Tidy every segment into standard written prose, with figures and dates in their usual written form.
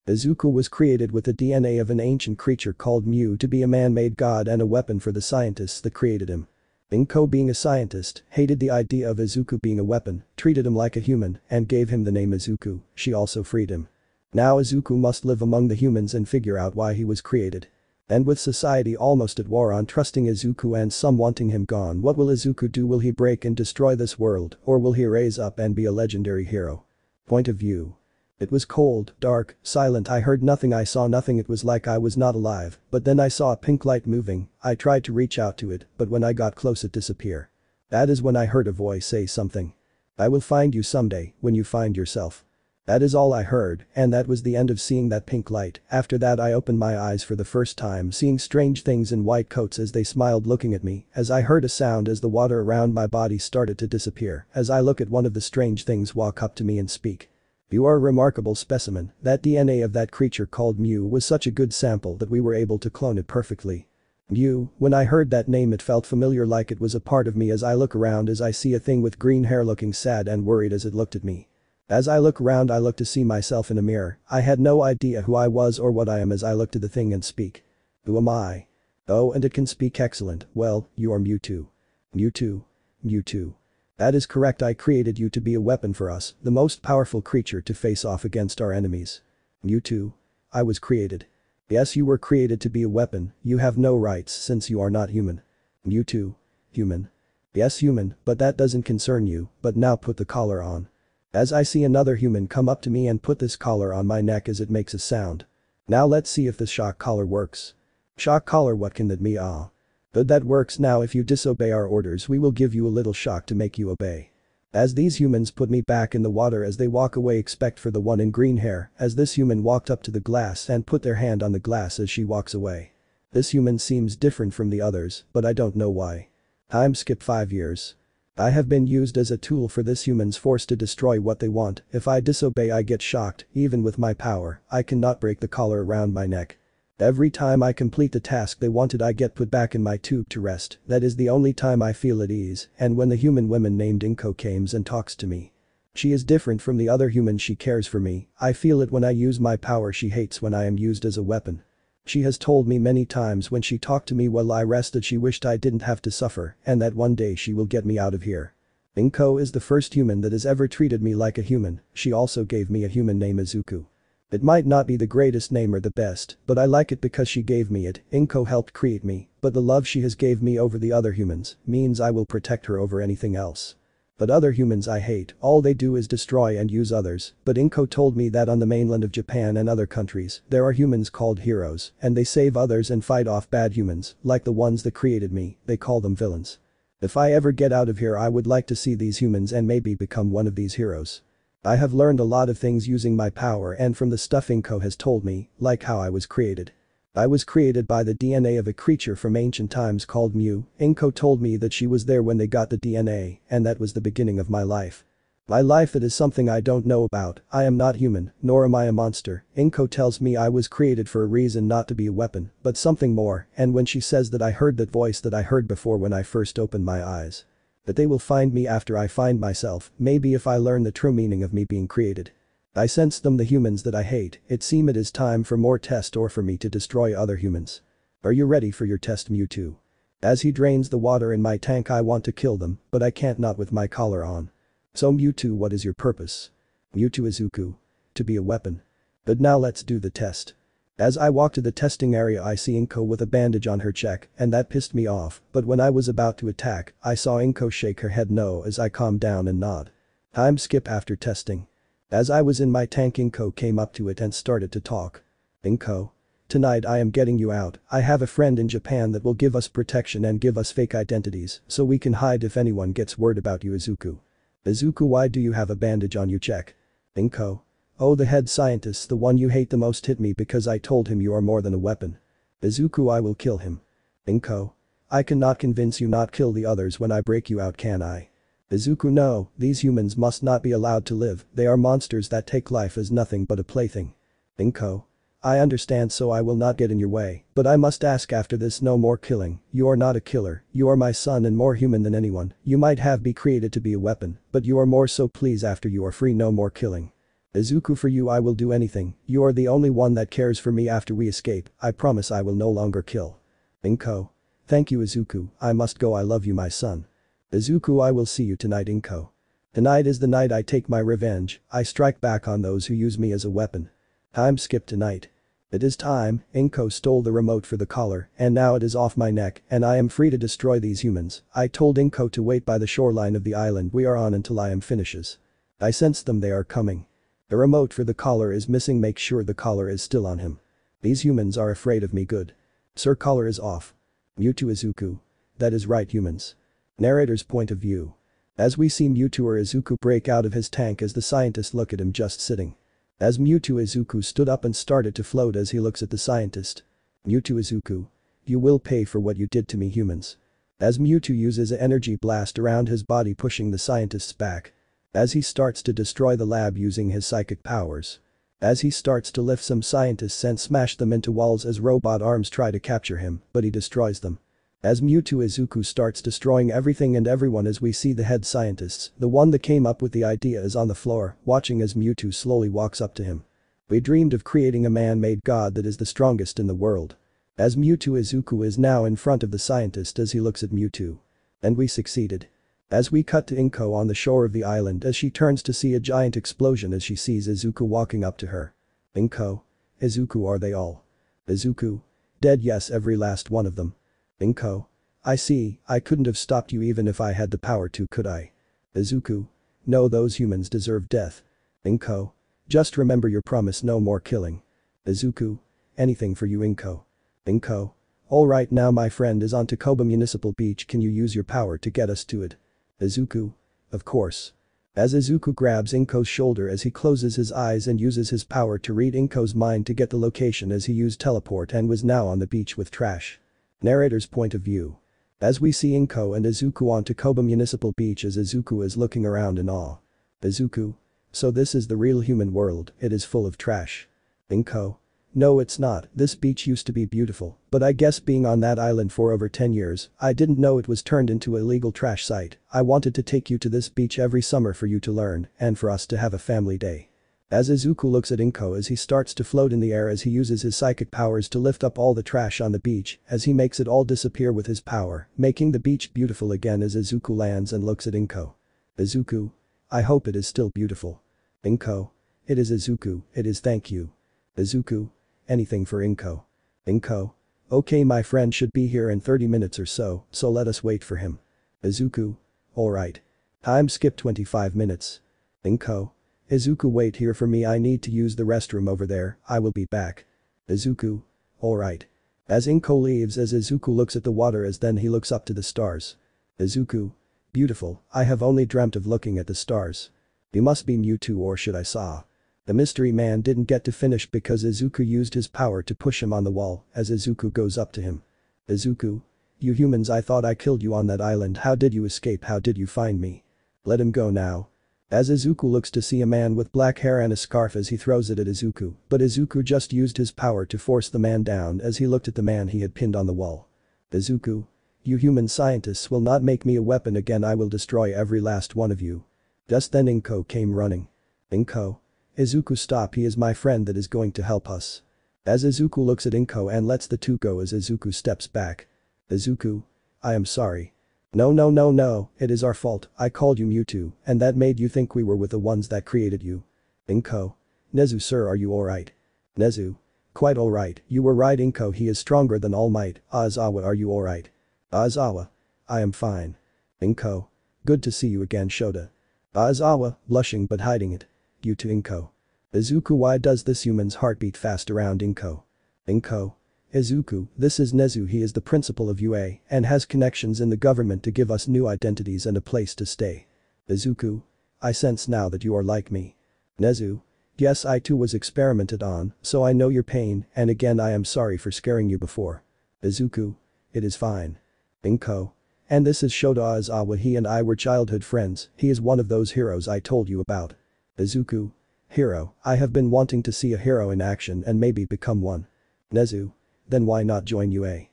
Izuku was created with the DNA of an ancient creature called Mu to be a man-made god and a weapon for the scientists that created him. Inko, being a scientist, hated the idea of Izuku being a weapon, treated him like a human, and gave him the name Izuku. She also freed him. Now Izuku must live among the humans and figure out why he was created. And with society almost at war on trusting Izuku and some wanting him gone, what will Izuku do? Will he break and destroy this world, or will he raise up and be a legendary hero? Point of view. It was cold, dark, silent. I heard nothing, I saw nothing. It was like I was not alive, but then I saw a pink light moving. I tried to reach out to it, but when I got close it disappeared. That is when I heard a voice say something. I will find you someday, when you find yourself. That is all I heard, and that was the end of seeing that pink light. After that I opened my eyes for the first time, seeing strange things in white coats as they smiled looking at me, as I heard a sound as the water around my body started to disappear, as I look at one of the strange things walk up to me and speak. You are a remarkable specimen. That DNA of that creature called Mu was such a good sample that we were able to clone it perfectly. Mu, when I heard that name it felt familiar, like it was a part of me. As I look around, as I see a thing with green hair looking sad and worried as it looked at me. As I look around I look to see myself in a mirror. I had no idea who I was or what I am as I look to the thing and speak. Who am I? Oh, and it can speak, excellent. Well, you are Mewtwo. Mewtwo. Mewtwo. That is correct, I created you to be a weapon for us, the most powerful creature to face off against our enemies. Mewtwo. I was created. Yes, you were created to be a weapon. You have no rights since you are not human. Mewtwo. Human. Yes, human, but that doesn't concern you, but now put the collar on. As I see another human come up to me and put this collar on my neck as it makes a sound. Now let's see if the shock collar works. Shock collar, what can that mean? Ah. But that works. Now if you disobey our orders we will give you a little shock to make you obey. As these humans put me back in the water as they walk away, except for the one in green hair, as this human walked up to the glass and put their hand on the glass as she walks away. This human seems different from the others, but I don't know why. Time skip 5 years. I have been used as a tool for this humans forced to destroy what they want. If I disobey I get shocked. Even with my power, I cannot break the collar around my neck. Every time I complete the task they wanted I get put back in my tube to rest. That is the only time I feel at ease, and when the human woman named Inko comes and talks to me. She is different from the other humans, she cares for me. I feel it when I use my power. She hates when I am used as a weapon. She has told me many times when she talked to me while I rested she wished I didn't have to suffer and that one day she will get me out of here. Inko is the first human that has ever treated me like a human. She also gave me a human name Izuku. It might not be the greatest name or the best, but I like it because she gave me it. Inko helped create me, but the love she has gave me over the other humans means I will protect her over anything else. But other humans I hate, all they do is destroy and use others, but Inko told me that on the mainland of Japan and other countries, there are humans called heroes, and they save others and fight off bad humans, like the ones that created me, they call them villains. If I ever get out of here I would like to see these humans and maybe become one of these heroes. I have learned a lot of things using my power and from the stuff Inko has told me, like how I was created. I was created by the DNA of a creature from ancient times called Mu. Inko told me that she was there when they got the DNA, and that was the beginning of my life. My life, it is something I don't know about. I am not human, nor am I a monster. Inko tells me I was created for a reason, not to be a weapon, but something more, and when she says that I heard that voice that I heard before when I first opened my eyes. That they will find me after I find myself, maybe if I learn the true meaning of me being created. I sense them, the humans that I hate. It seems it is time for more test or for me to destroy other humans. Are you ready for your test, Mewtwo? As he drains the water in my tank I want to kill them, but I can't, not with my collar on. So Mewtwo, what is your purpose? Mewtwo Izuku. To be a weapon. But now let's do the test. As I walk to the testing area I see Inko with a bandage on her cheek, and that pissed me off, but when I was about to attack, I saw Inko shake her head no as I calmed down and nod. Time skip after testing. As I was in my tank Inko came up to it and started to talk. Inko. Tonight I am getting you out. I have a friend in Japan that will give us protection and give us fake identities so we can hide if anyone gets word about you Izuku. Izuku, why do you have a bandage on your cheek? Inko. Oh, the head scientist, the one you hate the most, hit me because I told him you are more than a weapon. Izuku, I will kill him. Inko. I cannot convince you not kill the others when I break you out, can I? Izuku, no, these humans must not be allowed to live, they are monsters that take life as nothing but a plaything. Inko. I understand, so I will not get in your way, but I must ask after this, no more killing. You are not a killer, you are my son and more human than anyone. You might have be created to be a weapon, but you are more, so please after you are free no more killing. Izuku, for you I will do anything, you are the only one that cares for me after we escape, I promise I will no longer kill. Inko. Thank you Izuku, I must go, I love you my son. Izuku, I will see you tonight Inko. Tonight is the night I take my revenge, I strike back on those who use me as a weapon. Time skip tonight. It is time, Inko stole the remote for the collar and now it is off my neck and I am free to destroy these humans. I told Inko to wait by the shoreline of the island we are on until I am finishes. I sense them, they are coming. The remote for the collar is missing, make sure the collar is still on him. These humans are afraid of me, good. Sir, collar is off. Mewtwo Izuku. That is right humans. Narrator's point of view. As we see Mewtwo or Izuku break out of his tank as the scientists look at him just sitting. As Mewtwo Izuku stood up and started to float as he looks at the scientist. Mewtwo Izuku. You will pay for what you did to me humans. As Mewtwo uses an energy blast around his body pushing the scientist's back. As he starts to destroy the lab using his psychic powers. As he starts to lift some scientists and smash them into walls as robot arms try to capture him, but he destroys them. As Mewtwo Izuku starts destroying everything and everyone as we see the head scientists, the one that came up with the idea is on the floor, watching as Mewtwo slowly walks up to him. We dreamed of creating a man-made god that is the strongest in the world. As Mewtwo Izuku is now in front of the scientist as he looks at Mewtwo. And we succeeded. As we cut to Inko on the shore of the island as she turns to see a giant explosion as she sees Izuku walking up to her. Inko. Izuku, are they all? Izuku. Dead, yes, every last one of them. Inko. I see, I couldn't have stopped you even if I had the power to, could I? Izuku. No, those humans deserve death. Inko. Just remember your promise, no more killing. Izuku. Anything for you Inko. Inko. Alright, now my friend is on Takoba Municipal Beach, can you use your power to get us to it? Izuku. Of course. As Izuku grabs Inko's shoulder as he closes his eyes and uses his power to read Inko's mind to get the location as he used teleport and was now on the beach with Trash. Narrator's point of view. As we see Inko and Izuku on Takoba Municipal Beach as Izuku is looking around in awe. Izuku. So this is the real human world, it is full of trash. Inko. No, it's not, this beach used to be beautiful, but I guess being on that island for over 10 years, I didn't know it was turned into a illegal trash site. I wanted to take you to this beach every summer for you to learn and for us to have a family day. As Izuku looks at Inko as he starts to float in the air as he uses his psychic powers to lift up all the trash on the beach as he makes it all disappear with his power, making the beach beautiful again as Izuku lands and looks at Inko. Izuku. I hope it is still beautiful. Inko. It is Izuku, it is, thank you. Izuku. Anything for Inko. Inko. Okay, my friend should be here in 30 minutes or so let us wait for him. Izuku. Alright. Time skip 25 minutes. Inko. Izuku, wait here for me, I need to use the restroom over there, I will be back. Izuku. Alright. As Inko leaves as Izuku looks at the water as then he looks up to the stars. Izuku. Beautiful, I have only dreamt of looking at the stars. You must be Mewtwo, or should I saw. The mystery man didn't get to finish because Izuku used his power to push him on the wall as Izuku goes up to him. Izuku. You humans, I thought I killed you on that island, how did you escape, how did you find me? Let him go now. As Izuku looks to see a man with black hair and a scarf as he throws it at Izuku, but Izuku just used his power to force the man down as he looked at the man he had pinned on the wall. Izuku. You human scientists will not make me a weapon again, I will destroy every last one of you. Just then Inko came running. Inko. Izuku, stop, he is my friend that is going to help us. As Izuku looks at Inko and lets the two go as Izuku steps back. Izuku. I am sorry. No, it is our fault, I called you Mewtwo and that made you think we were with the ones that created you. Inko. Nezu, sir, are you alright? Nezu. Quite alright, you were right Inko, he is stronger than All Might. Aizawa, are you alright? Aizawa. I am fine. Inko. Good to see you again, Shota. Aizawa, blushing but hiding it. You to Inko. Izuku, why does this human's heart beat fast around Inko? Inko. Izuku, this is Nezu, he is the principal of UA and has connections in the government to give us new identities and a place to stay. Izuku. I sense now that you are like me. Nezu. Yes, I too was experimented on, so I know your pain and again I am sorry for scaring you before. Izuku. It is fine. Inko. And this is Shota Aizawa, he and I were childhood friends, he is one of those heroes I told you about. Izuku. Hero, I have been wanting to see a hero in action and maybe become one. Nezu. Then why not join UA?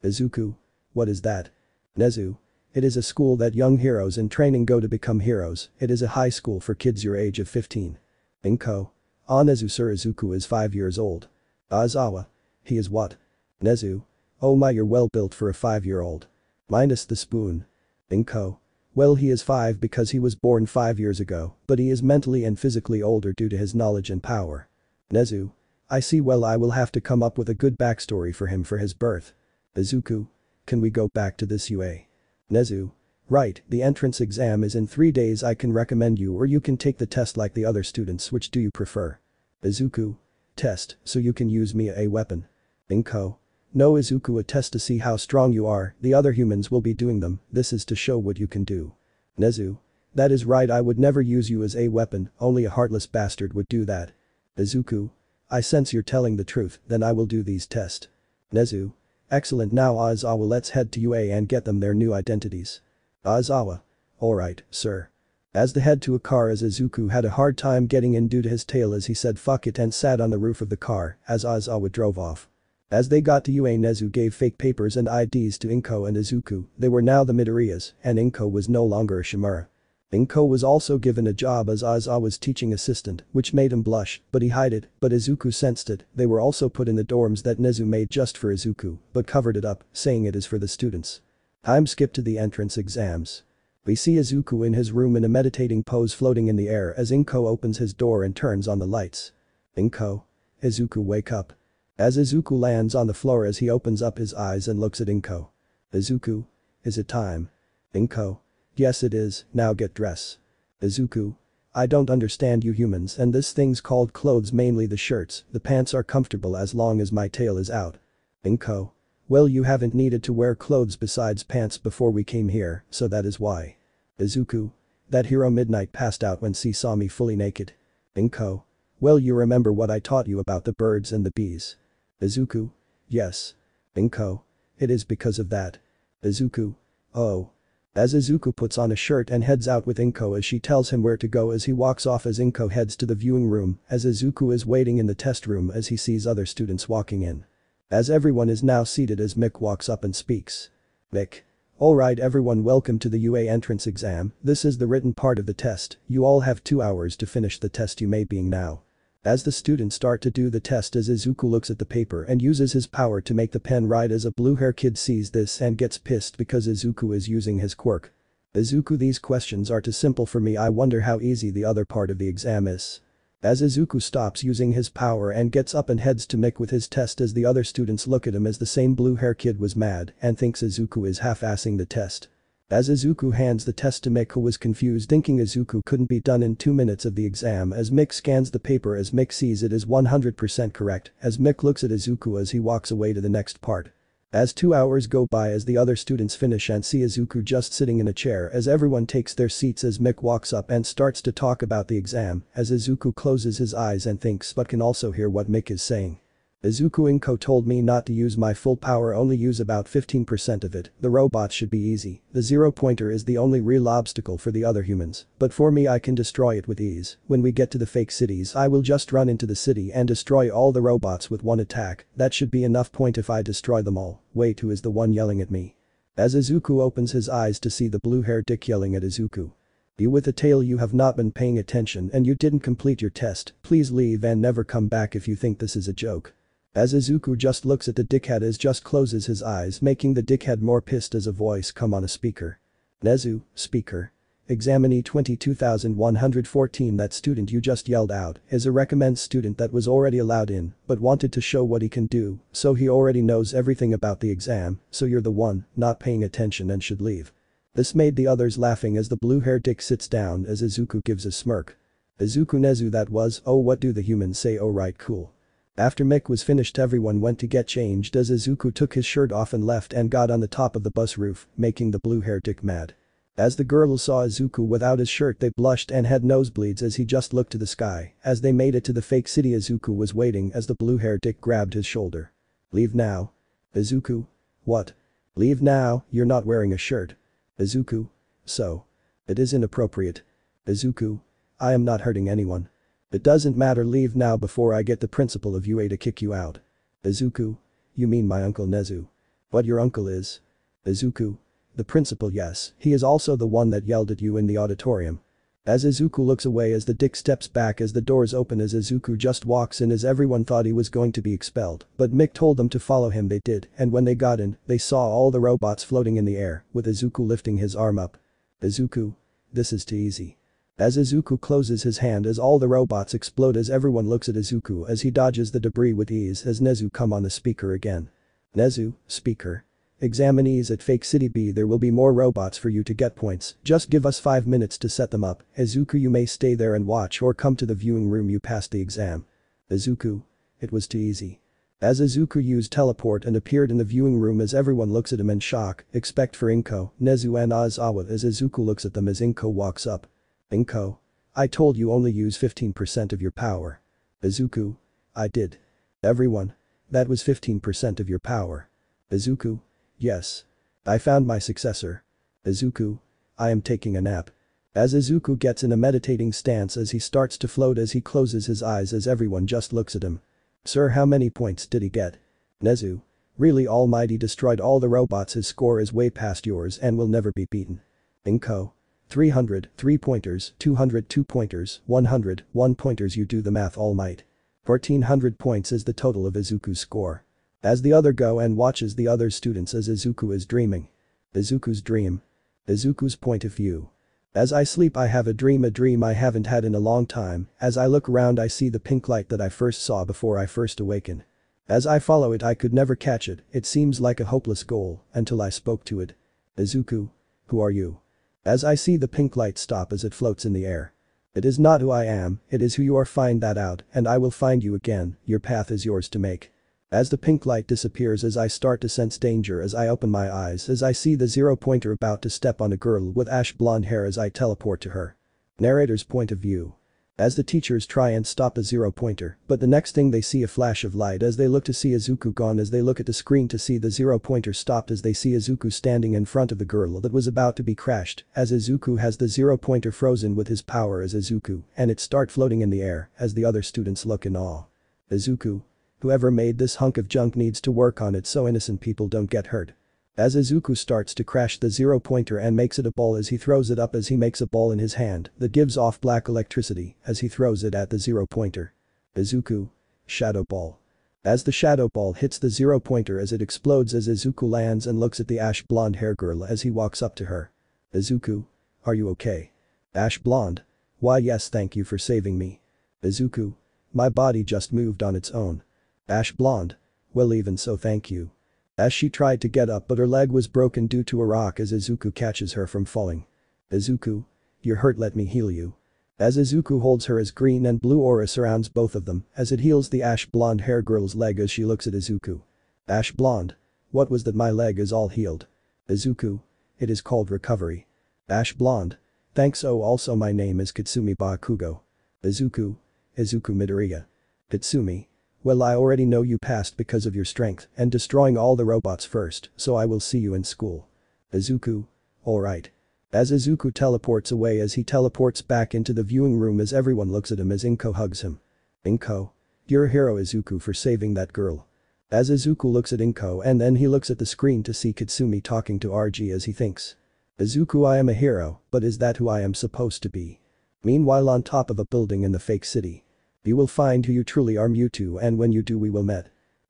Izuku. What is that? Nezu. It is a school that young heroes in training go to become heroes, it is a high school for kids your age of 15. Inko. Nezu sir, Izuku is 5 years old. Aizawa. He is what? Nezu. Oh my, you're well built for a 5-year-old. Minus the spoon. Inko. Well, he is 5 because he was born 5 years ago, but he is mentally and physically older due to his knowledge and power. Nezu. I see, well, I will have to come up with a good backstory for him for his birth. Izuku. Can we go back to this UA? Nezu. Right, the entrance exam is in 3 days. I can recommend you, or you can take the test like the other students. Which do you prefer? Izuku. Test, so you can use me a weapon. Inko. No, Izuku, a test to see how strong you are. The other humans will be doing them. This is to show what you can do. Nezu. That is right, I would never use you as a weapon, only a heartless bastard would do that. Izuku. I sense you're telling the truth, then I will do these tests. Nezu. Excellent, now Aizawa, let's head to UA and get them their new identities. Aizawa. Alright, sir. As they head to a car, as Izuku had a hard time getting in due to his tail, as he said fuck it and sat on the roof of the car as Aizawa drove off. As they got to UA, Nezu gave fake papers and IDs to Inko and Izuku. They were now the Midoriyas, and Inko was no longer a Shimura. Inko was also given a job as Aizawa's teaching assistant, which made him blush, but he hid it, but Izuku sensed it. They were also put in the dorms that Nezu made just for Izuku, but covered it up, saying it is for the students. Time skip to the entrance exams. We see Izuku in his room in a meditating pose, floating in the air as Inko opens his door and turns on the lights. Inko. Izuku, wake up. As Izuku lands on the floor, as he opens up his eyes and looks at Inko. Izuku. Is it time? Inko. Yes it is, now get dressed. Izuku. I don't understand you humans and this thing's called clothes, mainly the shirts. The pants are comfortable as long as my tail is out. Inko. Well, you haven't needed to wear clothes besides pants before we came here, so that is why. Izuku. That hero Midnight passed out when she saw me fully naked. Inko. Well, you remember what I taught you about the birds and the bees. Izuku. Yes. Inko. It is because of that. Izuku. Oh. As Izuku puts on a shirt and heads out with Inko as she tells him where to go, as he walks off as Inko heads to the viewing room as Izuku is waiting in the test room as he sees other students walking in. As everyone is now seated, as Mick walks up and speaks. Mick. Alright everyone, welcome to the UA entrance exam. This is the written part of the test. You all have 2 hours to finish the test. You may being now. As the students start to do the test, as Izuku looks at the paper and uses his power to make the pen write, as a blue hair kid sees this and gets pissed because Izuku is using his quirk. Izuku, these questions are too simple for me, I wonder how easy the other part of the exam is. As Izuku stops using his power and gets up and heads to Mick with his test, as the other students look at him, as the same blue hair kid was mad and thinks Izuku is half-assing the test. As Izuku hands the test to Mick, who was confused thinking Izuku couldn't be done in 2 minutes of the exam, as Mick scans the paper, as Mick sees it is 100% correct, as Mick looks at Izuku as he walks away to the next part. As 2 hours go by, as the other students finish and see Izuku just sitting in a chair, as everyone takes their seats, as Mick walks up and starts to talk about the exam, as Izuku closes his eyes and thinks but can also hear what Mick is saying. Izuku, Inko told me not to use my full power, only use about 15% of it. The robots should be easy. The zero pointer is the only real obstacle for the other humans, but for me I can destroy it with ease. When we get to the fake cities, I will just run into the city and destroy all the robots with one attack. That should be enough point if I destroy them all. Wait, who is the one yelling at me? As Izuku opens his eyes to see the blue-haired dick yelling at Izuku. You with the tail, you have not been paying attention and you didn't complete your test. Please leave and never come back if you think this is a joke. As Izuku just looks at the dickhead, as just closes his eyes, making the dickhead more pissed, as a voice come on a speaker. Nezu, speaker. Examinee 22114, that student you just yelled out is a recommend student that was already allowed in but wanted to show what he can do, so he already knows everything about the exam, so you're the one not paying attention and should leave. This made the others laughing as the blue-haired dick sits down as Izuku gives a smirk. Izuku, Nezu, that was, oh what do the humans say, oh right, cool. After Mick was finished, everyone went to get changed as Izuku took his shirt off and left and got on the top of the bus roof, making the blue-haired dick mad. As the girls saw Izuku without his shirt, they blushed and had nosebleeds as he just looked to the sky. As they made it to the fake city, Izuku was waiting as the blue-haired dick grabbed his shoulder. Leave now. Izuku. What? Leave now, you're not wearing a shirt. Izuku. So. It is inappropriate. Izuku. I am not hurting anyone. It doesn't matter, leave now before I get the principal of UA to kick you out. Izuku. You mean my uncle Nezu? What, your uncle is? Izuku. The principal, yes, he is also the one that yelled at you in the auditorium. As Izuku looks away as the Dick steps back as the doors open as Izuku just walks in as everyone thought he was going to be expelled, but Mick told them to follow him. They did, and when they got in, they saw all the robots floating in the air, with Izuku lifting his arm up. Izuku. This is too easy. As Izuku closes his hand as all the robots explode as everyone looks at Izuku as he dodges the debris with ease as Nezu come on the speaker again. Nezu, speaker. Examinees at Fake City B, there will be more robots for you to get points, just give us 5 minutes to set them up. Izuku, you may stay there and watch or come to the viewing room, you passed the exam. Izuku. It was too easy. As Izuku used teleport and appeared in the viewing room as everyone looks at him in shock, except for Inko, Nezu and Aizawa as Izuku looks at them as Inko walks up. Inko. I told you only use 15% of your power. Izuku. I did. Everyone. That was 15% of your power. Izuku. Yes. I found my successor. Izuku. I am taking a nap. As Izuku gets in a meditating stance as he starts to float as he closes his eyes as everyone just looks at him. Sir, how many points did he get? Nezu. Really, Almighty destroyed all the robots, his score is way past yours and will never be beaten. Inko. 300, 3 pointers, 200 2 pointers, 100, 1 pointers, you do the math, All Might. 1400 points is the total of Izuku's score. As the other go and watches the other students as Izuku is dreaming. Izuku's dream. Izuku's point of view. As I sleep I have a dream I haven't had in a long time, as I look around I see the pink light that I first saw before I first awaken. As I follow it I could never catch it, it seems like a hopeless goal, until I spoke to it. Izuku. Who are you? As I see the pink light stop as it floats in the air. It is not who I am, it is who you are, find that out and I will find you again, your path is yours to make. As the pink light disappears as I start to sense danger as I open my eyes as I see the 0-pointer about to step on a girl with ash blonde hair as I teleport to her. Narrator's point of view. As the teachers try and stop the 0-pointer, but the next thing they see a flash of light as they look to see Izuku gone, as they look at the screen to see the 0-pointer stopped as they see Izuku standing in front of the girl that was about to be crashed, as Izuku has the 0-pointer frozen with his power as Izuku and it start floating in the air as the other students look in awe. Izuku. Whoever made this hunk of junk needs to work on it so innocent people don't get hurt. As Izuku starts to crash the 0-pointer and makes it a ball as he throws it up as he makes a ball in his hand that gives off black electricity as he throws it at the 0-pointer. Izuku. Shadow ball. As the shadow ball hits the 0-pointer as it explodes as Izuku lands and looks at the ash blonde hair girl as he walks up to her. Izuku. Are you okay? Ash blonde. Why yes, thank you for saving me. Izuku. My body just moved on its own. Ash blonde. Well, even so, thank you. As she tried to get up but her leg was broken due to a rock as Izuku catches her from falling. Izuku. You're hurt, let me heal you. As Izuku holds her as green and blue aura surrounds both of them as it heals the ash blonde hair girl's leg as she looks at Izuku. Ash blonde. What was that, my leg is all healed. Izuku. It is called recovery. Ash blonde. Thanks, oh also my name is Katsumi Bakugo. Izuku. Izuku Midoriya. Katsumi. Well, I already know you passed because of your strength and destroying all the robots first, so I will see you in school. Izuku. Alright. As Izuku teleports away as he teleports back into the viewing room as everyone looks at him as Inko hugs him. Inko. You're a hero, Izuku, for saving that girl. As Izuku looks at Inko and then he looks at the screen to see Katsumi talking to RG as he thinks. Izuku, I am a hero, but is that who I am supposed to be? Meanwhile, on top of a building in the fake city. You will find who you truly are, Mewtwo, and when you do we will meet.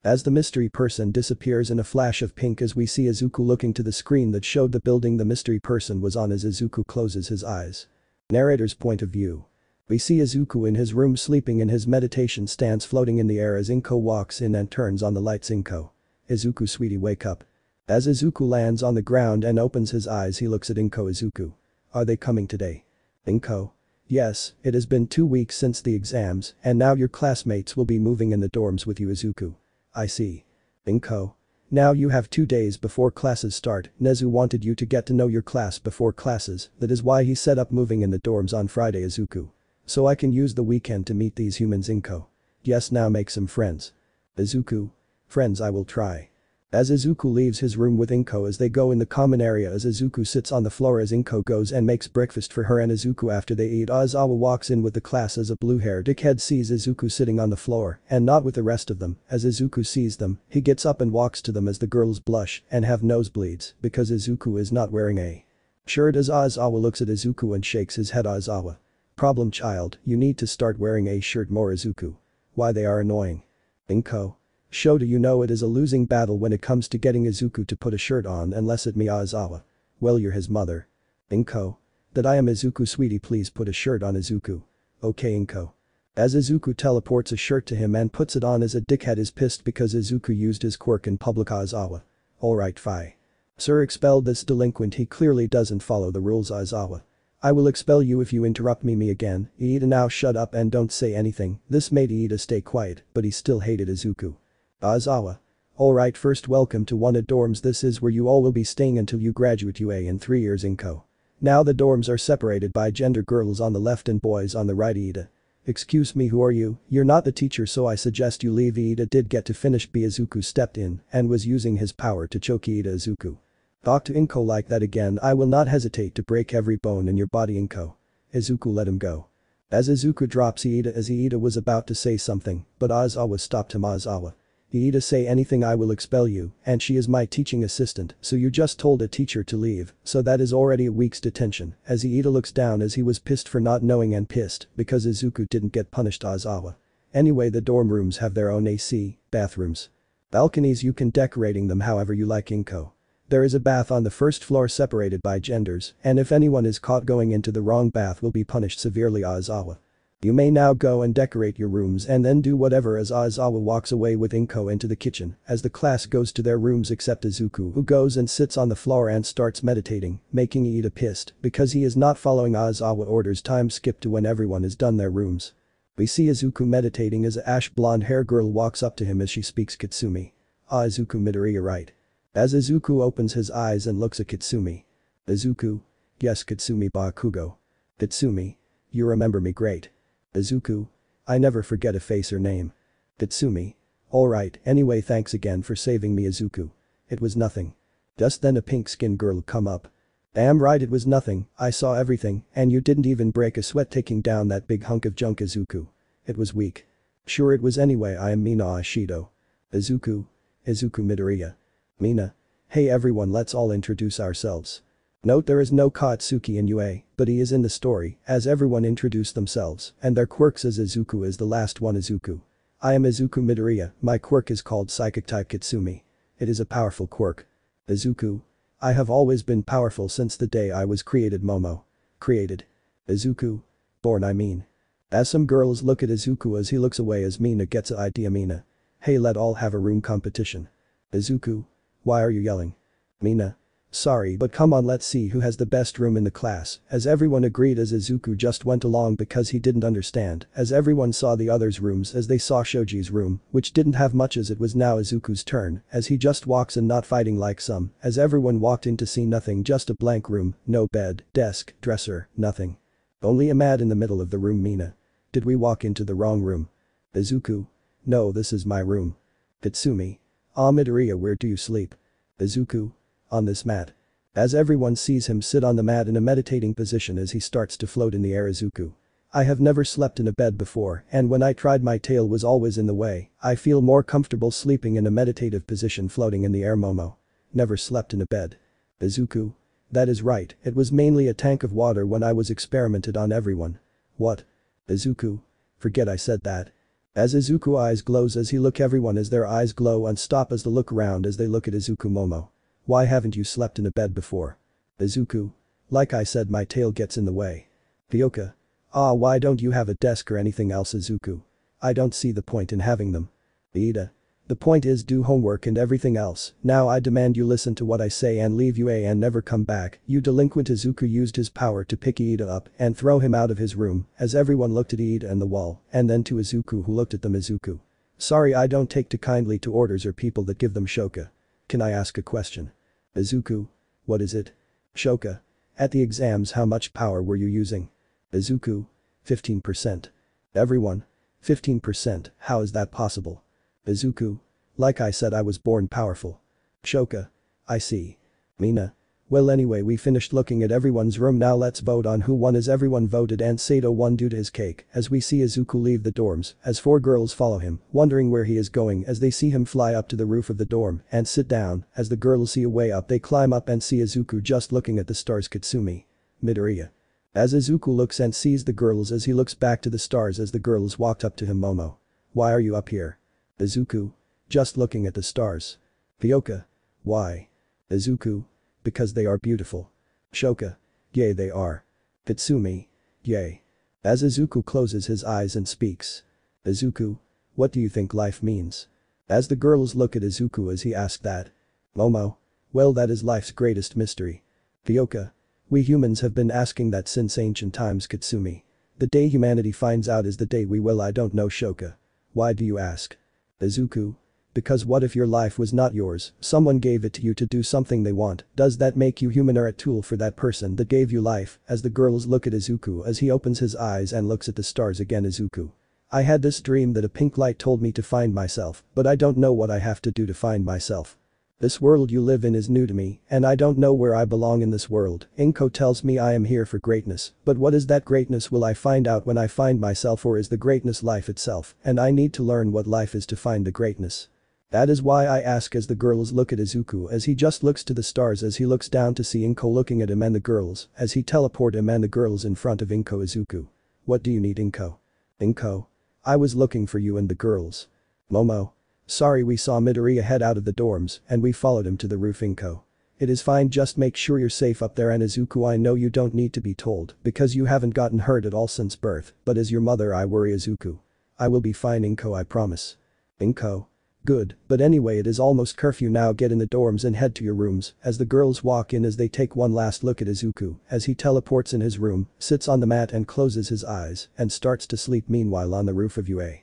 As the mystery person disappears in a flash of pink as we see Izuku looking to the screen that showed the building the mystery person was on as Izuku closes his eyes. Narrator's point of view. We see Izuku in his room sleeping in his meditation stance floating in the air as Inko walks in and turns on the lights. Inko. Izuku, sweetie, wake up. As Izuku lands on the ground and opens his eyes he looks at Inko. Izuku. Are they coming today? Inko. Yes, it has been 2 weeks since the exams and now your classmates will be moving in the dorms with you. Izuku. I see. Inko. Now you have 2 days before classes start. Nezu wanted you to get to know your class before classes, that is why he set up moving in the dorms on Friday. Izuku. So I can use the weekend to meet these humans. Inko. Yes, now make some friends. Izuku. Friends, I will try. As Izuku leaves his room with Inko as they go in the common area as Izuku sits on the floor as Inko goes and makes breakfast for her and Izuku. After they eat, Aizawa walks in with the class as a blue-haired dickhead sees Izuku sitting on the floor and not with the rest of them. As Izuku sees them, he gets up and walks to them as the girls blush and have nosebleeds because Izuku is not wearing a shirt as Aizawa looks at Izuku and shakes his head. Aizawa. Problem child, you need to start wearing a shirt more Izuku. Why they are annoying. Inko. Shota, you know it is a losing battle when it comes to getting Izuku to put a shirt on unless it Miyazawa. Well, you're his mother. Inko. That I am Izuku, sweetie, please put a shirt on Izuku. Okay, Inko. As Izuku teleports a shirt to him and puts it on, as a dickhead is pissed because Izuku used his quirk in public. Aizawa. Alright, fine. Sir, expel this delinquent, he clearly doesn't follow the rules. Aizawa. I will expel you if you interrupt me again. Iida, now shut up and don't say anything. This made Iida stay quiet, but he still hated Izuku. Aizawa. Alright, first welcome to Wanted Dorms, this is where you all will be staying until you graduate UA in 3 years. Inko. Now the dorms are separated by gender, girls on the left and boys on the right. Iida. Excuse me, who are you? You're not the teacher, so I suggest you leave. Iida did get to finish B. Izuku stepped in and was using his power to choke Iida. Izuku. Talk to Inko like that again, I will not hesitate to break every bone in your body. Inko. Izuku let him go. As Izuku drops Iida, as Iida was about to say something, but Aizawa stopped him. Aizawa. Iida, say anything, I will expel you, and she is my teaching assistant, so you just told a teacher to leave, so that is already a week's detention. As Iida looks down, as he was pissed for not knowing and pissed because Izuku didn't get punished. Aizawa. Anyway, the dorm rooms have their own AC, bathrooms. Balconies, you can decorating them however you like. Inko. There is a bath on the first floor separated by genders, and if anyone is caught going into the wrong bath will be punished severely. Aizawa. You may now go and decorate your rooms and then do whatever. As Aizawa walks away with Inko into the kitchen, as the class goes to their rooms except Izuku, who goes and sits on the floor and starts meditating, making Iida pissed because he is not following Aizawa orders. Time skip to when everyone is done their rooms. We see Izuku meditating as a ash blonde hair girl walks up to him as she speaks Kitsumi. Izuku, Midoriya, right. As Izuku opens his eyes and looks at Kitsumi. Izuku. Yes, Kitsumi Bakugo. Kitsumi. You remember me, great. Izuku. I never forget a face or name. Kitsumi. Alright, anyway, thanks again for saving me, Izuku. It was nothing. Just then a pink-skinned girl come up. Damn right, it was nothing, I saw everything, and you didn't even break a sweat taking down that big hunk of junk. Izuku. It was weak. Sure it was. Anyway, I am Mina Ashido. Izuku. Izuku, Midoriya. Mina. Hey everyone, let's all introduce ourselves. Note there is no Katsuki in UA, but he is in the story, as everyone introduced themselves and their quirks, as Izuku is the last one. Izuku. I am Izuku, Midoriya, my quirk is called Psychic Type Kitsumi. It is a powerful quirk. Izuku. I have always been powerful since the day I was created. Momo. Created. Izuku. Born, I mean. As some girls look at Izuku as he looks away, as Mina gets an idea. Mina. Hey, let all have a room competition. Izuku. Why are you yelling? Mina. Sorry, but come on, let's see who has the best room in the class, as everyone agreed as Izuku just went along because he didn't understand, as everyone saw the others' rooms as they saw Shoji's room, which didn't have much, as it was now Izuku's turn, as he just walks in not fighting like some, as everyone walked in to see nothing, just a blank room, no bed, desk, dresser, nothing. Only a mat in the middle of the room. Mina. Did we walk into the wrong room? Izuku. No, this is my room. Kitsumi. Midoriya, where do you sleep? Izuku. On this mat. As everyone sees him sit on the mat in a meditating position as he starts to float in the air. Izuku. I have never slept in a bed before, and when I tried my tail was always in the way. I feel more comfortable sleeping in a meditative position floating in the air. Momo. Never slept in a bed. Izuku. That is right, it was mainly a tank of water when I was experimented on everyone. What? Izuku. Forget I said that. As Izuku eyes glows as he look everyone as their eyes glow and stop as they look around as they look at Izuku. Momo. Why haven't you slept in a bed before? Izuku. Like I said, my tail gets in the way. Kyoka. Why don't you have a desk or anything else? Izuku. I don't see the point in having them. Iida. The point is do homework and everything else. Now I demand you listen to what I say and leave UA and never come back, you delinquent. Izuku used his power to pick Iida up and throw him out of his room, as everyone looked at Iida and the wall, and then to Izuku, who looked at them. Izuku. Sorry, I don't take too kindly to orders or people that give them Shoka. Can I ask a question? Izuku. What is it? Shoka. At the exams, how much power were you using? Izuku. 15%. Everyone. 15%, how is that possible? Izuku. Like I said, I was born powerful. Shoka. I see. Mina. Well, anyway, we finished looking at everyone's room, now let's vote on who won, as everyone voted and Sato won due to his cake, as we see Izuku leave the dorms as 4 girls follow him, wondering where he is going as they see him fly up to the roof of the dorm and sit down. As the girls see a way up, they climb up and see Izuku just looking at the stars. Kitsumi. Midoriya. As Izuku looks and sees the girls as he looks back to the stars as the girls walked up to him. Momo. Why are you up here? Izuku. Just looking at the stars. Hyoka. Why? Izuku. Because they are beautiful. Shoka. Yay they are. Kitsumi. Yay. As Izuku closes his eyes and speaks. Izuku. What do you think life means? As the girls look at Izuku as he asked that. Momo. Well, that is life's greatest mystery. Hyoka. We humans have been asking that since ancient times. Kitsumi. The day humanity finds out is the day we will. I don't know. Shoka. Why do you ask? Izuku. Because what if your life was not yours, someone gave it to you to do something they want, does that make you human or a tool for that person that gave you life? As the girls look at Izuku as he opens his eyes and looks at the stars again. Izuku. I had this dream that a pink light told me to find myself, but I don't know what I have to do to find myself. This world you live in is new to me, and I don't know where I belong in this world. Inko tells me I am here for greatness, but what is that greatness? Will I find out when I find myself, or is the greatness life itself? And I need to learn what life is to find the greatness. That is why I ask as the girls look at Izuku as he just looks to the stars as he looks down to see Inko looking at him and the girls as he teleport him and the girls in front of Inko. Izuku. What do you need, Inko? Inko. I was looking for you and the girls. Momo. Sorry, we saw Midoriya head out of the dorms and we followed him to the roof. Inko. It is fine, just make sure you're safe up there. And Izuku, I know you don't need to be told because you haven't gotten hurt at all since birth, but as your mother I worry. Izuku. I will be fine, Inko, I promise. Inko. Good, but anyway, it is almost curfew now. Get in the dorms and head to your rooms. As the girls walk in as they take one last look at Izuku as he teleports in his room, sits on the mat and closes his eyes and starts to sleep. Meanwhile on the roof of UA.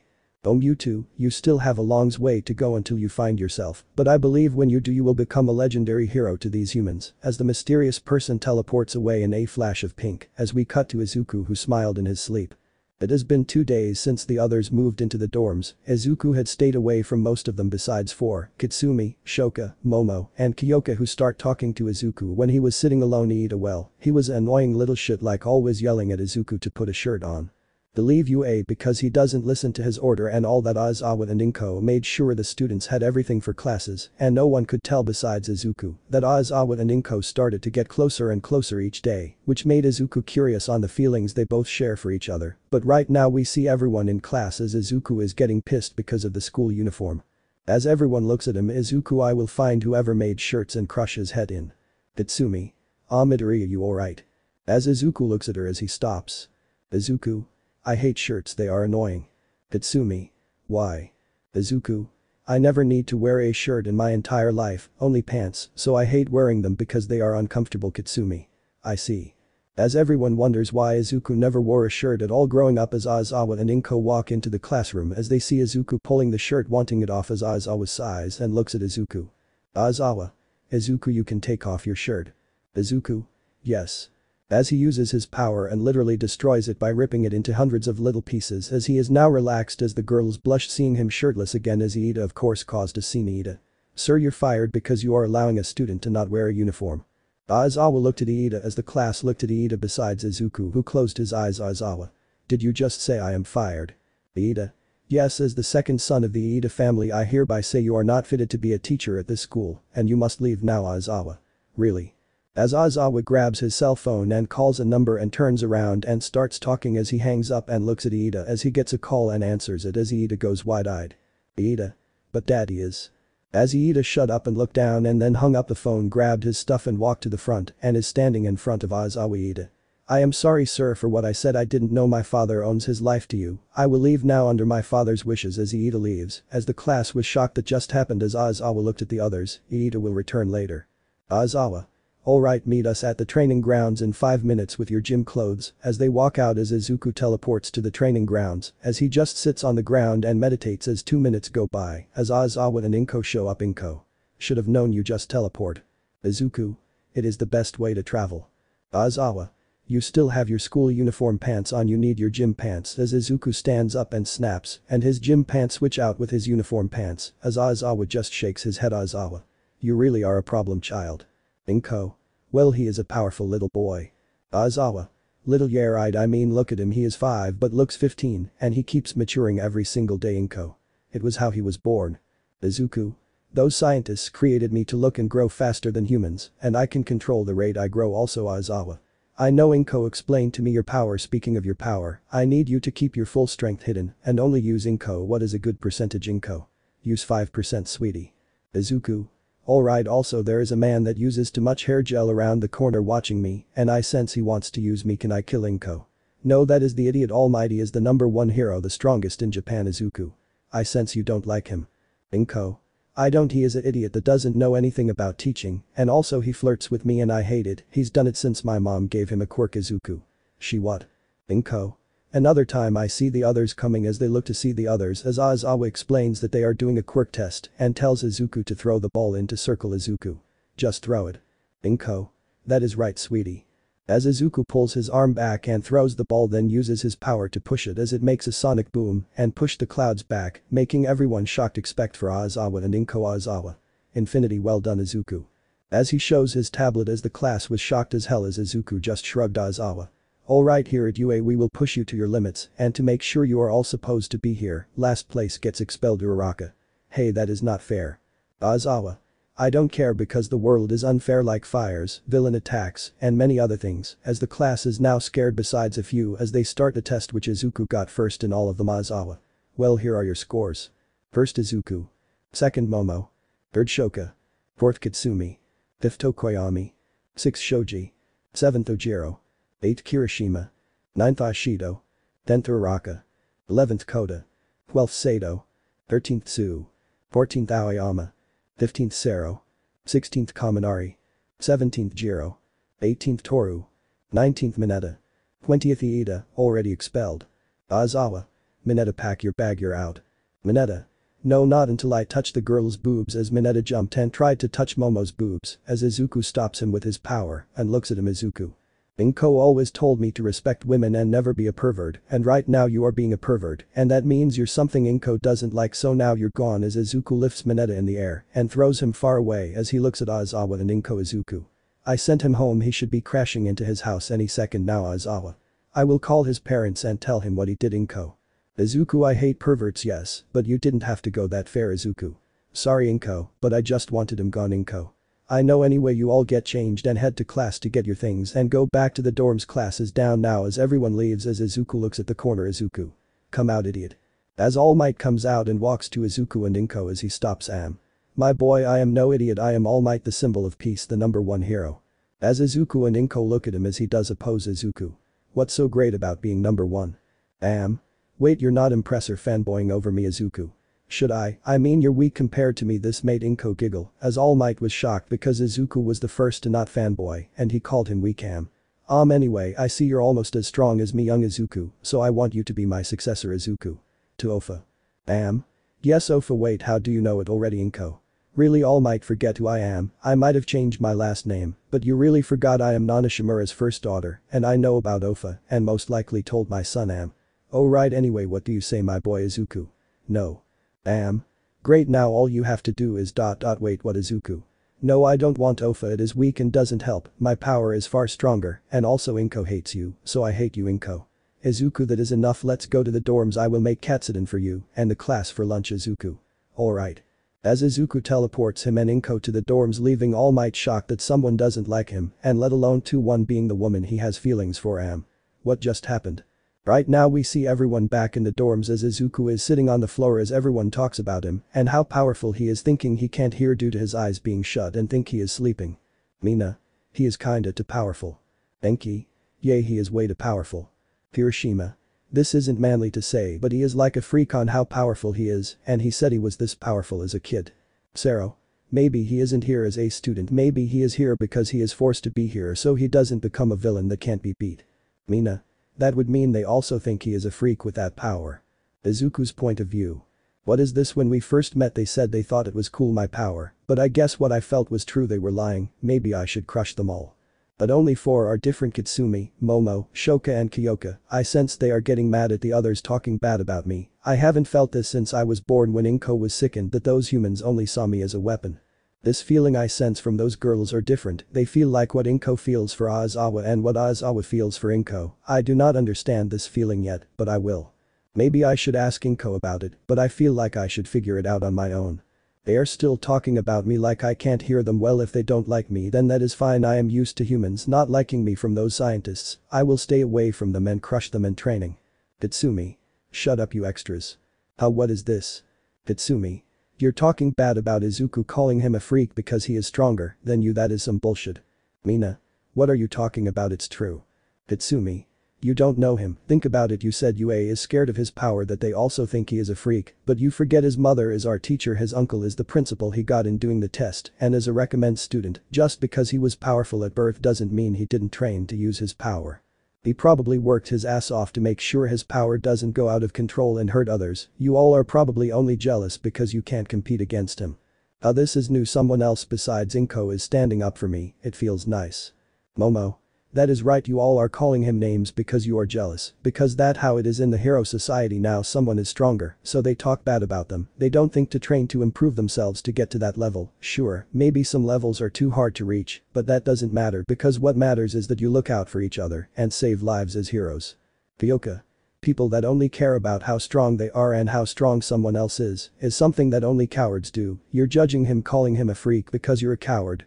You two, you still have a long way to go until you find yourself, but I believe when you do you will become a legendary hero to these humans. As the mysterious person teleports away in a flash of pink as we cut to Izuku, who smiled in his sleep. It has been 2 days since the others moved into the dorms. Izuku had stayed away from most of them besides 4, Kitsumi, Shoka, Momo, and Kyoka, who start talking to Izuku when he was sitting alone. Iida, well, he was an annoying little shit, like always yelling at Izuku to put a shirt on. To leave UA because he doesn't listen to his order and all that. Aizawa and Inko made sure the students had everything for classes and no one could tell besides Izuku that Aizawa and Inko started to get closer and closer each day, which made Izuku curious on the feelings they both share for each other. But right now we see everyone in class as Izuku is getting pissed because of the school uniform. As everyone looks at him, Izuku, I will find whoever made shirts and crush his head in. Kitsumi. Midoriya, you alright? As Izuku looks at her as he stops. Izuku. I hate shirts, they are annoying. Kitsumi. Why? Izuku. I never need to wear a shirt in my entire life, only pants, so I hate wearing them because they are uncomfortable. Kitsumi. I see. As everyone wonders why Izuku never wore a shirt at all growing up, as Aizawa and Inko walk into the classroom as they see Izuku pulling the shirt, wanting it off as Aizawa sighs and looks at Izuku. Aizawa. Izuku, you can take off your shirt. Izuku. Yes. As he uses his power and literally destroys it by ripping it into hundreds of little pieces as he is now relaxed as the girls blush seeing him shirtless again as Iida of course caused a scene. Iida. Sir, you're fired because you are allowing a student to not wear a uniform. Aizawa looked at Iida as the class looked at Iida besides Izuku, who closed his eyes. Aizawa. Did you just say I am fired? Iida. Yes, as the second son of the Iida family I hereby say you are not fitted to be a teacher at this school and you must leave now. Aizawa. Really? As Aizawa grabs his cell phone and calls a number and turns around and starts talking as he hangs up and looks at Iida as he gets a call and answers it as Iida goes wide-eyed. Iida. But daddy is. As Iida shut up and looked down and then hung up the phone, grabbed his stuff and walked to the front and is standing in front of Aizawa. Iida. I am sorry sir for what I said, I didn't know my father owns his life to you. I will leave now under my father's wishes. As Iida leaves, as the class was shocked that just happened as Aizawa looked at the others. Iida will return later. Aizawa. Alright, meet us at the training grounds in 5 minutes with your gym clothes. As they walk out as Izuku teleports to the training grounds as he just sits on the ground and meditates as 2 minutes go by as Aizawa and Inko show up. Inko. Should have known you just teleport. Izuku. It is the best way to travel. Aizawa. You still have your school uniform pants on, you need your gym pants. As Izuku stands up and snaps and his gym pants switch out with his uniform pants as Aizawa just shakes his head. Aizawa. You really are a problem child. Inko. Well, he is a powerful little boy. Aizawa. Little yeah right, I mean look at him, he is 5 but looks 15 and he keeps maturing every single day. Inko. It was how he was born. Izuku. Those scientists created me to look and grow faster than humans and I can control the rate I grow also. Aizawa. I know Inko explained to me your power. Speaking of your power, I need you to keep your full strength hidden and only use Inko. What is a good percentage Inko? Use 5% sweetie. Izuku. Alright, also there is a man that uses too much hair gel around the corner watching me and I sense he wants to use me. Can I kill Inko? No, that is the idiot. Almighty is the number one hero, the strongest in Japan. Izuku. I sense you don't like him. Inko. I don't. He is an idiot that doesn't know anything about teaching and also he flirts with me and I hate it. He's done it since my mom gave him a quirk. Izuku. She what? Inko. Another time I see the others coming as they look to see the others as Aizawa explains that they are doing a quirk test and tells Izuku to throw the ball into circle. Izuku. Just throw it. Inko. That is right sweetie. As Izuku pulls his arm back and throws the ball, then uses his power to push it as it makes a sonic boom and push the clouds back, making everyone shocked except for Aizawa and Inko. Aizawa. Infinity, well done Izuku. As he shows his tablet as the class was shocked as hell as Izuku just shrugged. Aizawa. Alright, here at UA we will push you to your limits and to make sure you are all supposed to be here, last place gets expelled. Uraraka. Hey, that is not fair. Aizawa. I don't care because the world is unfair, like fires, villain attacks, and many other things, as the class is now scared besides a few as they start the test which Izuku got first in all of them. Aizawa. Well, here are your scores. First Izuku. Second Momo. Third Shoka. Fourth Kitsumi. Fifth Tokoyami. Sixth Shoji. Seventh Ojiro. 8th Kirishima. 9th Ashido. 10th Uraraka. 11th Koda. 12th Sato. 13th Tsu. 14th Aoyama. 15th Sero. 16th Kaminari. 17th Jiro. 18th Toru. 19th Mineta. 20th Iida, already expelled. Aizawa. Mineta, pack your bag, you're out. Mineta. No, not until I touch the girl's boobs. As Mineta jumped and tried to touch Momo's boobs as Izuku stops him with his power and looks at him. Izuku. Inko always told me to respect women and never be a pervert, and right now you are being a pervert and that means you're something Inko doesn't like, so now you're gone. As Izuku lifts Mineta in the air and throws him far away as he looks at Aizawa and Inko. Izuku. I sent him home, he should be crashing into his house any second now. Aizawa. I will call his parents and tell him what he did. Inko. Izuku, I hate perverts, yes, but you didn't have to go that far. Izuku. Sorry Inko, but I just wanted him gone. Inko. I know. Anyway, you all get changed and head to class to get your things and go back to the dorms. Class is down now as everyone leaves as Izuku looks at the corner. Izuku. Come out, idiot. As All Might comes out and walks to Izuku and Inko as he stops. My boy, I am no idiot, I am All Might, the symbol of peace, the number one hero. As Izuku and Inko look at him as he does oppose Izuku. What's so great about being number one? Wait, you're not impressor fanboying over me. Izuku. Should I mean you're weak compared to me. This made Inko giggle as All Might was shocked because Izuku was the first to not fanboy and he called him weak. Anyway, I see you're almost as strong as me, young Izuku, so I want you to be my successor. Izuku. To Ofa. Yes Ofa. Wait, how do you know it already? Inko. Really? All Might, forget who I am. I might have changed my last name, but you really forgot I am Nana Shimura's first daughter and I know about Ofa and most likely told my son. Oh right, anyway, what do you say, my boy? Izuku. No. Great, now all you have to do is ... Wait, what? Izuku. No, I don't want Ofa, it is weak and doesn't help, my power is far stronger and also Inko hates you, so I hate you. Inko. Izuku, that is enough, let's go to the dorms, I will make katsudon for you and the class for lunch. Izuku. Alright. As Izuku teleports him and Inko to the dorms, leaving All Might shocked that someone doesn't like him and let alone one being the woman he has feelings for. What just happened? Right now we see everyone back in the dorms as Izuku is sitting on the floor as everyone talks about him and how powerful he is, thinking he can't hear due to his eyes being shut and think he is sleeping. Mina. He is kinda too powerful. Enki. Yay, he is way too powerful. Kirishima. This isn't manly to say, but he is like a freak on how powerful he is, and he said he was this powerful as a kid. Sero. Maybe he isn't here as a student, maybe he is here because he is forced to be here so he doesn't become a villain that can't be beat. Mina. That would mean they also think he is a freak with that power. Izuku's point of view. What is this? When we first met they said they thought it was cool, my power, but I guess what I felt was true, they were lying, maybe I should crush them all. But only 4 are different: Kitsumi, Momo, Shoka and Kyoka. I sense they are getting mad at the others talking bad about me. I haven't felt this since I was born when Inko was sickened that those humans only saw me as a weapon. This feeling I sense from those girls are different, they feel like what Inko feels for Aizawa and what Aizawa feels for Inko. I do not understand this feeling yet, but I will. Maybe I should ask Inko about it, but I feel like I should figure it out on my own. They are still talking about me like I can't hear them. Well, if they don't like me then that is fine. I am used to humans not liking me from those scientists. I will stay away from them and crush them in training. Kitsumi. Shut up, you extras. What is this? Kitsumi. You're talking bad about Izuku, calling him a freak because he is stronger than you. That is some bullshit. Mina. What are you talking about? It's true. Kitsumi. You don't know him. Think about it. You said UA is scared of his power, that they also think he is a freak, but you forget his mother is our teacher, his uncle is the principal he got in doing the test and is a recommend student. Just because he was powerful at birth doesn't mean he didn't train to use his power. He probably worked his ass off to make sure his power doesn't go out of control and hurt others. You all are probably only jealous because you can't compete against him. This is new. Someone else besides Inko is standing up for me. It feels nice. Momo. That is right, you all are calling him names because you are jealous, because that's how it is in the hero society now. Someone is stronger, so they talk bad about them. They don't think to train to improve themselves to get to that level. Sure, maybe some levels are too hard to reach, but that doesn't matter because what matters is that you look out for each other and save lives as heroes. Kyoka. People that only care about how strong they are and how strong someone else is something that only cowards do. You're judging him, calling him a freak because you're a coward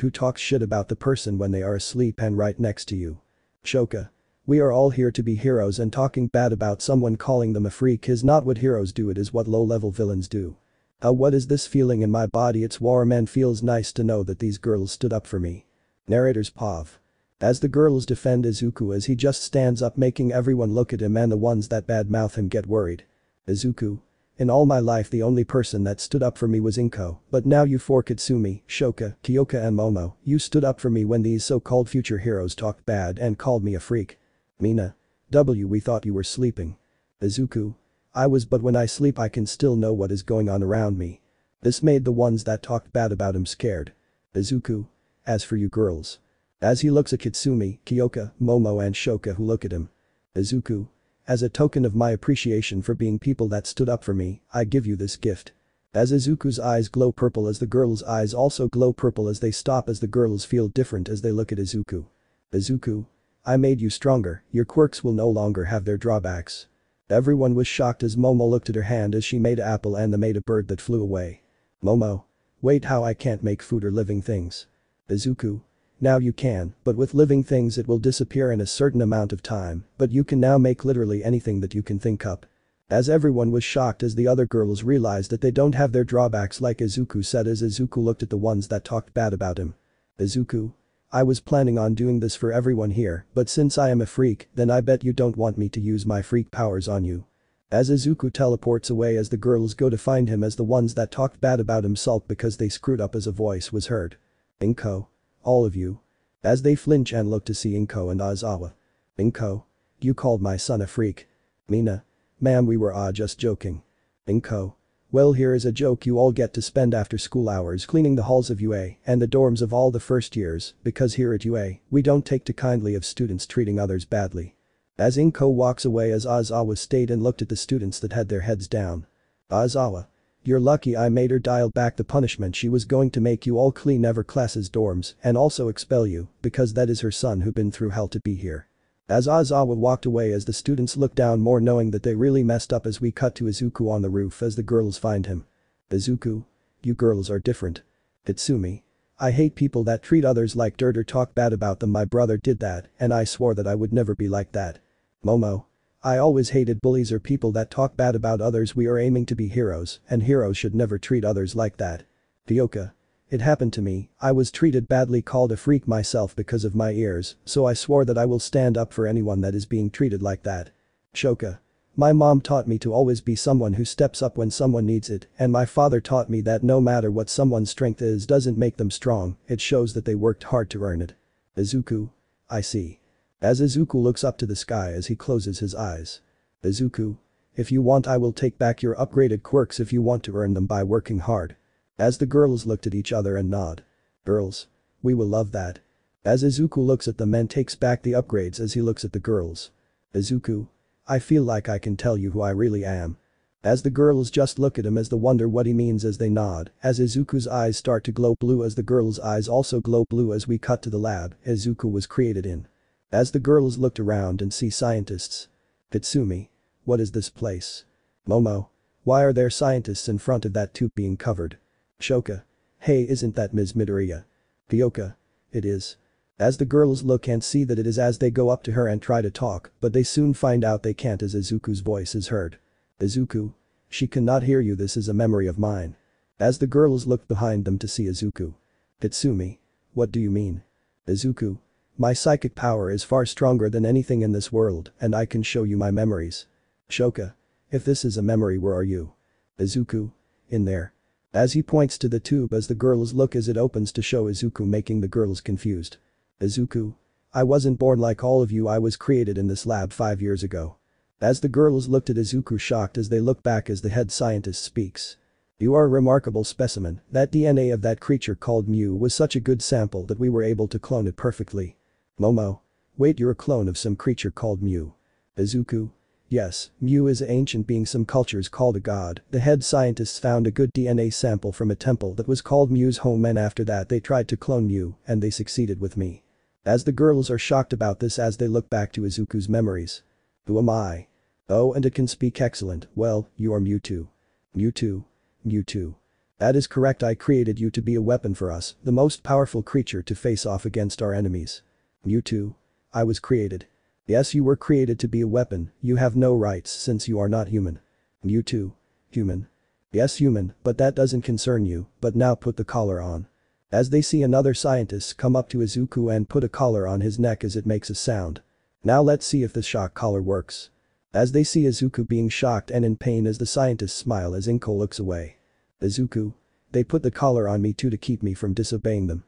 who talks shit about the person when they are asleep and right next to you. Shoka. We are all here to be heroes, and talking bad about someone, calling them a freak is not what heroes do, it is what low-level villains do. What is this feeling in my body? It's warm and feels nice to know that these girls stood up for me. Narrator's POV. As the girls defend Izuku as he just stands up, making everyone look at him and the ones that badmouth him get worried. Izuku. In all my life the only person that stood up for me was Inko, but now you four, Kitsumi, Shoka, Kyoka and Momo, you stood up for me when these so-called future heroes talked bad and called me a freak. Mina. We thought you were sleeping. Izuku. I was, but when I sleep I can still know what is going on around me. This made the ones that talked bad about him scared. Izuku. As for you girls. As he looks at Kitsumi, Kyoka, Momo and Shoka who look at him. Izuku. As a token of my appreciation for being people that stood up for me, I give you this gift. As Izuku's eyes glow purple, as the girls' eyes also glow purple as they stop, as the girls feel different as they look at Izuku. Izuku. I made you stronger, your quirks will no longer have their drawbacks. Everyone was shocked as Momo looked at her hand as she made an apple and made a bird that flew away. Momo. Wait, how? I can't make food or living things. Izuku. Now you can, but with living things it will disappear in a certain amount of time, but you can now make literally anything that you can think up. As everyone was shocked as the other girls realized that they don't have their drawbacks, like Izuku said as Izuku looked at the ones that talked bad about him. Izuku. I was planning on doing this for everyone here, but since I am a freak, then I bet you don't want me to use my freak powers on you. As Izuku teleports away as the girls go to find him, as the ones that talked bad about him sulk because they screwed up, as a voice was heard. Inko. All of you. As they flinch and look to see Inko and Aizawa. Inko. You called my son a freak. Mina. Ma'am, we were just joking. Inko. Well, here is a joke. You all get to spend after school hours cleaning the halls of UA and the dorms of all the first years, because here at UA, we don't take too kindly of students treating others badly. As Inko walks away, as Aizawa stayed and looked at the students that had their heads down. Aizawa. You're lucky I made her dial back the punishment. She was going to make you all clean every class's dorms and also expel you, because that is her son who been through hell to be here. As Aizawa walked away, as the students looked down more, knowing that they really messed up, as we cut to Izuku on the roof as the girls find him. Izuku. You girls are different. Kitsumi. I hate people that treat others like dirt or talk bad about them. My brother did that and I swore that I would never be like that. Momo. I always hated bullies or people that talk bad about others. We are aiming to be heroes and heroes should never treat others like that. Kyoka. It happened to me, I was treated badly, called a freak myself because of my ears, so I swore that I will stand up for anyone that is being treated like that. Shoka. My mom taught me to always be someone who steps up when someone needs it, and my father taught me that no matter what someone's strength is doesn't make them strong, it shows that they worked hard to earn it. Izuku. I see. As Izuku looks up to the sky as he closes his eyes. Izuku. If you want I will take back your upgraded quirks if you want to earn them by working hard. As the girls looked at each other and nod. Girls. We will love that. As Izuku looks at them and takes back the upgrades as he looks at the girls. Izuku. I feel like I can tell you who I really am. As the girls just look at him as they wonder what he means as they nod, as Izuku's eyes start to glow blue, as the girls' eyes also glow blue, as we cut to the lab Izuku was created in. As the girls looked around and see scientists. Kitsumi. What is this place? Momo. Why are there scientists in front of that tube being covered? Shoka. Hey, isn't that Ms. Midoriya? Ryoka. It is. As the girls look and see that it is as they go up to her and try to talk, but they soon find out they can't as Izuku's voice is heard. Izuku. She cannot hear you, this is a memory of mine. As the girls look behind them to see Izuku. Itsumi. What do you mean? Izuku. My psychic power is far stronger than anything in this world and I can show you my memories. Shoka. If this is a memory, where are you? Izuku. In there. As he points to the tube as the girls look as it opens to show Izuku, making the girls confused. Izuku. I wasn't born like all of you, I was created in this lab 5 years ago. As the girls looked at Izuku shocked as they look back as the head scientist speaks. You are a remarkable specimen, that DNA of that creature called Mew was such a good sample that we were able to clone it perfectly. Momo. Wait, you're a clone of some creature called Mew. Izuku. Yes, Mew is an ancient being some cultures called a god. The head scientists found a good DNA sample from a temple that was called Mew's home and after that they tried to clone Mew and they succeeded with me. As the girls are shocked about this as they look back to Izuku's memories. Who am I? Oh, and it can speak excellent, well, you are Mewtwo. Mewtwo. Mewtwo. That is correct, I created you to be a weapon for us, the most powerful creature to face off against our enemies. Mewtwo. I was created. Yes, you were created to be a weapon, you have no rights since you are not human. Mewtwo. Human. Yes, human, but that doesn't concern you, but now put the collar on. As they see another scientist come up to Izuku and put a collar on his neck as it makes a sound. Now let's see if the shock collar works. As they see Izuku being shocked and in pain as the scientists smile as Inko looks away. Izuku. They put the collar on me too to keep me from disobeying them.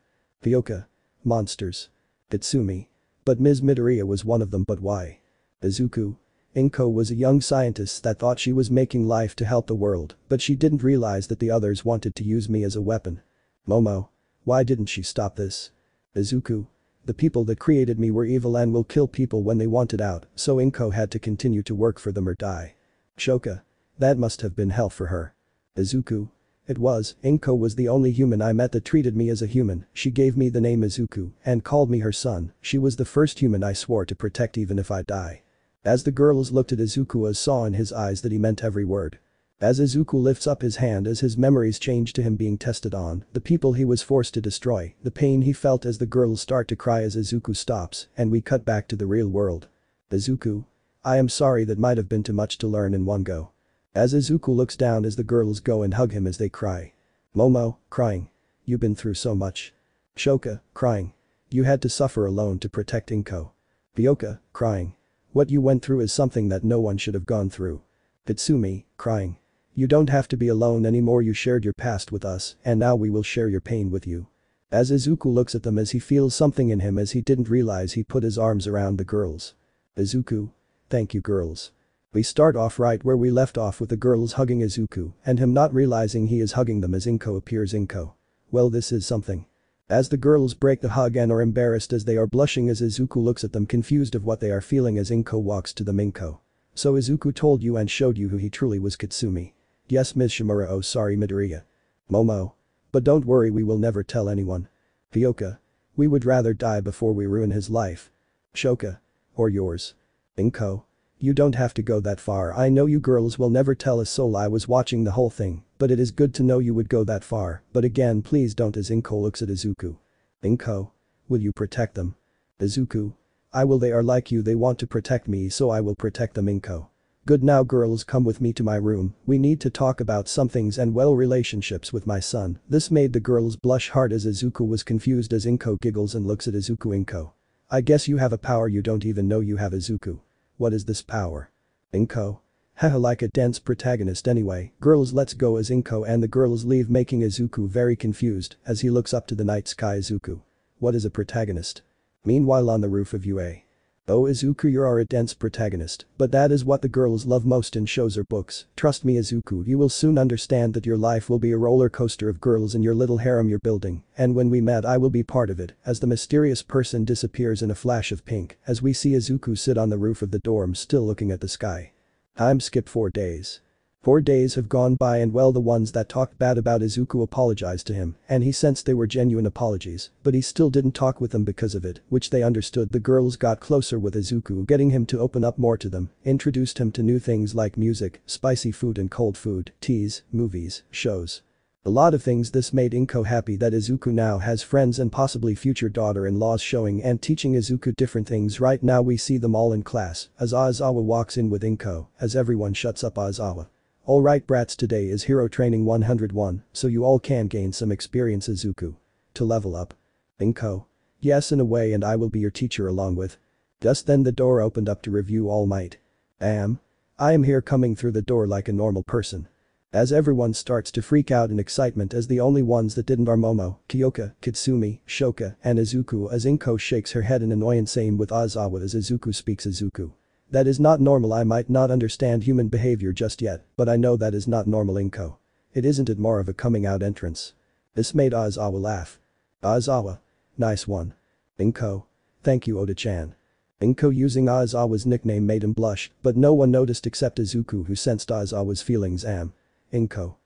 Ryoka. Monsters. Itsumi. But Ms. Midoriya was one of them, but why? Izuku. Inko was a young scientist that thought she was making life to help the world, but she didn't realize that the others wanted to use me as a weapon. Momo. Why didn't she stop this? Izuku. The people that created me were evil and will kill people when they wanted out, so Inko had to continue to work for them or die. Shoka. That must have been hell for her. Izuku. It was, Inko was the only human I met that treated me as a human, she gave me the name Izuku and called me her son, she was the first human I swore to protect even if I die. As the girls looked at Izuku as saw in his eyes that he meant every word. As Izuku lifts up his hand as his memories change to him being tested on, the people he was forced to destroy, the pain he felt as the girls start to cry as Izuku stops, and we cut back to the real world. Izuku. I am sorry, that might have been too much to learn in one go. As Izuku looks down as the girls go and hug him as they cry. Momo, crying. You've been through so much. Shoka, crying. You had to suffer alone to protect Inko. Ryoka, crying. What you went through is something that no one should have gone through. Itsumi, crying. You don't have to be alone anymore, you shared your past with us and now we will share your pain with you. As Izuku looks at them as he feels something in him as he didn't realize he put his arms around the girls. Izuku. Thank you girls. We start off right where we left off with the girls hugging Izuku and him not realizing he is hugging them as Inko appears. Inko. Well, this is something. As the girls break the hug and are embarrassed as they are blushing as Izuku looks at them confused of what they are feeling as Inko walks to them. Inko. So Izuku told you and showed you who he truly was. Katsumi. Yes, Ms. Shimura. Oh sorry Midoriya. Momo. But don't worry, we will never tell anyone. Ryoka. We would rather die before we ruin his life. Shoka. Or yours. Inko. You don't have to go that far, I know you girls will never tell a soul I was watching the whole thing, but it is good to know you would go that far, but again please don't. As Inko looks at Izuku. Inko. Will you protect them? Izuku. I will, they are like you, they want to protect me so I will protect them. Inko. Good, now girls come with me to my room, we need to talk about some things and well relationships with my son. This made the girls blush hard as Izuku was confused as Inko giggles and looks at Izuku. Inko. I guess you have a power you don't even know you have. Izuku. What is this power? Inko. Haha, like a dense protagonist anyway. Girls, let's go. As Inko and the girls leave making Izuku very confused as he looks up to the night sky. Izuku. What is a protagonist? Meanwhile on the roof of UA. Oh Izuku, you are a dense protagonist, but that is what the girls love most in shows or books. Trust me Izuku, you will soon understand that your life will be a roller coaster of girls in your little harem you're building, and when we met I will be part of it. As the mysterious person disappears in a flash of pink as we see Izuku sit on the roof of the dorm still looking at the sky. Time skip 4 days. 4 days have gone by and well, the ones that talked bad about Izuku apologized to him and he sensed they were genuine apologies, but he still didn't talk with them because of it, which they understood. The girls got closer with Izuku, getting him to open up more to them, introduced him to new things like music, spicy food and cold food, teas, movies, shows. A lot of things this made Inko happy that Izuku now has friends and possibly future daughter-in-laws showing and teaching Izuku different things. Right now we see them all in class as Aizawa walks in with Inko as everyone shuts up Aizawa. Alright brats, today is hero training 101 so you all can gain some experience Izuku. To level up. Inko. Yes, in a way, and I will be your teacher along with. Just then the door opened up to review All Might. I am here coming through the door like a normal person. As everyone starts to freak out in excitement as the only ones that didn't are Momo, Kyoka, Kitsumi, Shoka, and Izuku as Inko shakes her head in annoyance, same with Aizawa as Izuku speaks Izuku. That is not normal. I might not understand human behavior just yet, but I know that is not normal Inko. Isn't it more of a coming out entrance? This made Aizawa laugh. Aizawa. Nice one. Inko. Thank you Oda-chan. Inko using Aizawa's nickname made him blush, but no one noticed except Izuku, who sensed Aizawa's feelings. Inko.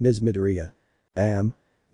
Ms. Midoriya.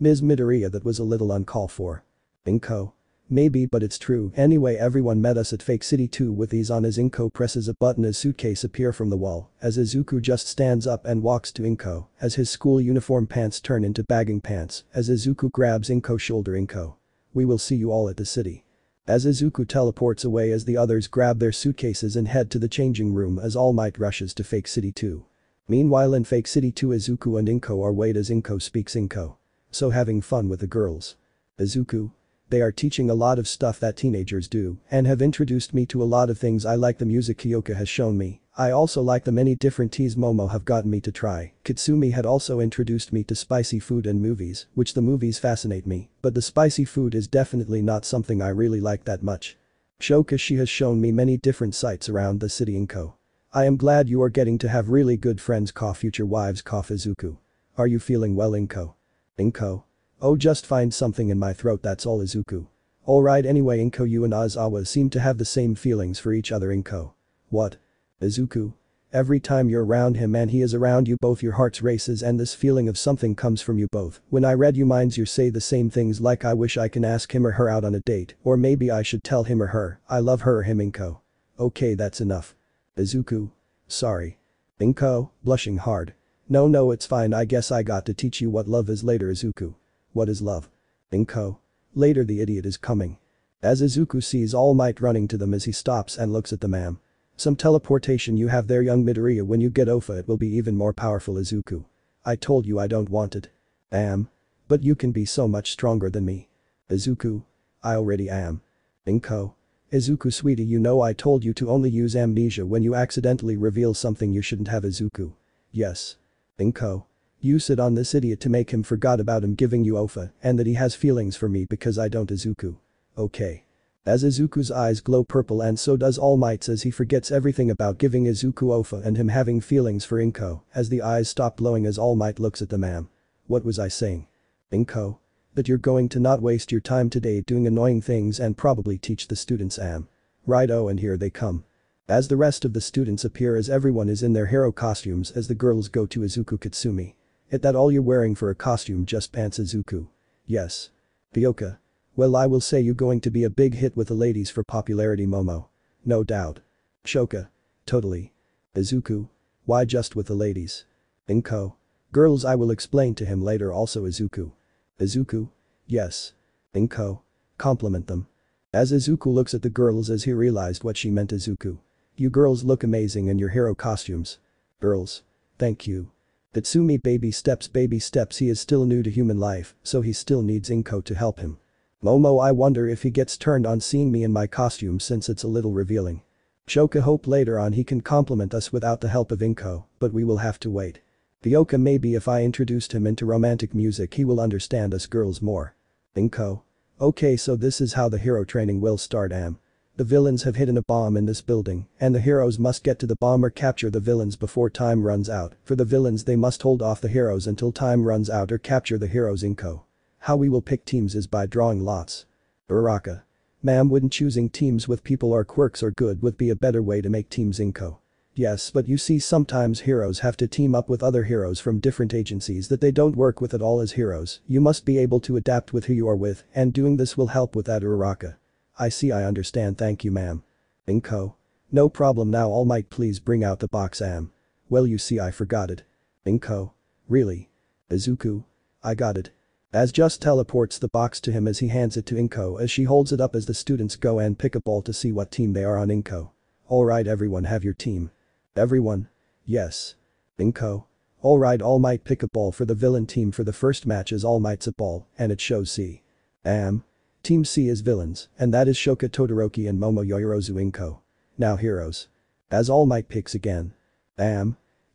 Ms. Midoriya, that was a little uncalled for. Inko. Maybe, but it's true. Anyway, everyone met us at Fake City 2 with these on as Inko presses a button, a suitcase appear from the wall as Izuku just stands up and walks to Inko as his school uniform pants turn into bagging pants as Izuku grabs Inko's shoulder. Inko. We will see you all at the city. As Izuku teleports away as the others grab their suitcases and head to the changing room as All Might rushes to Fake City 2. Meanwhile in Fake City 2, Izuku and Inko are wait as Inko speaks Inko. So having fun with the girls. Izuku. They are teaching a lot of stuff that teenagers do and have introduced me to a lot of things. I like the music Kyoka has shown me. I also like the many different teas Momo have gotten me to try. Kitsumi had also introduced me to spicy food and movies, which the movies fascinate me, but the spicy food is definitely not something I really like that much. Shoka, she has shown me many different sights around the city. Inko. I am glad you are getting to have really good friends. Future wives. Izuku. Are you feeling well Inko? Inko. Oh, just find something in my throat, that's all Izuku. Alright, anyway Inko, you and Aizawa seem to have the same feelings for each other. Inko. What? Izuku. Every time you're around him and he is around you both, your hearts races and this feeling of something comes from you both. When I read you minds, you say the same things like I wish I can ask him or her out on a date, or maybe I should tell him or her I love her or him. Inko. Okay, that's enough. Izuku. Sorry. Inko, blushing hard. No, it's fine, I guess I got to teach you what love is later. Izuku. What is love? Inko. Later, the idiot is coming. As Izuku sees All Might running to them as he stops and looks at them. Some teleportation you have there, young Midoriya. When you get Ofa it will be even more powerful. Izuku. I told you I don't want it. But you can be so much stronger than me. Izuku. I already am. Inko. Izuku, sweetie, you know I told you to only use amnesia when you accidentally reveal something you shouldn't have. Izuku. Yes. Inko. You sit on this idiot to make him forgot about him giving you Ofa and that he has feelings for me because I don't. Izuku. Okay. As Izuku's eyes glow purple and so does All Might's as he forgets everything about giving Izuku Ofa and him having feelings for Inko as the eyes stop glowing as All Might looks at them. What was I saying? Inko. That you're going to not waste your time today doing annoying things and probably teach the students. Righto, and here they come. As the rest of the students appear as everyone is in their hero costumes as the girls go to Izuku. Kitsumi. Is that all you're wearing for a costume? Just pants. Izuku. Yes. Kyoka. Well, I will say you going to be a big hit with the ladies for popularity. Momo. No doubt. Shoka. Totally. Izuku. Why just with the ladies? Inko. Girls, I will explain to him later. Also Izuku. Izuku. Yes. Inko. Compliment them. As Izuku looks at the girls as he realized what she meant. Izuku. You girls look amazing in your hero costumes. Girls. Thank you. Kitsumi, baby steps. He is still new to human life, so he still needs Inko to help him. Momo, I wonder if he gets turned on seeing me in my costume since it's a little revealing. Shoka, hope later on he can compliment us without the help of Inko, but we will have to wait. Kyoka, maybe if I introduced him into romantic music he will understand us girls more. Inko. Okay, so this is how the hero training will start. The villains have hidden a bomb in this building, and the heroes must get to the bomb or capture the villains before time runs out. For the villains, they must hold off the heroes until time runs out or capture the heroes. Inko. How we will pick teams is by drawing lots. Uraraka. Ma'am, wouldn't choosing teams with people or quirks or good would be a better way to make teams? Inko. Yes, but you see sometimes heroes have to team up with other heroes from different agencies that they don't work with at all as heroes. You must be able to adapt with who you are with, and doing this will help with that. Uraraka. I see, I understand, thank you ma'am. Inko. No problem. Now All Might, please bring out the box. Well, you see, I forgot it. Inko. Really? Izuku. I got it. Az just teleports the box to him as he hands it to Inko as she holds it up as the students go and pick a ball to see what team they are on. Inko. Alright everyone, have your team. Everyone? Yes. Inko. Alright, All Might pick a ball for the villain team for the first match as All Might's a ball and it shows C. Team C is villains and that is Shoka Todoroki and Momo Yorozu. Inko. Now heroes. As All Might picks again.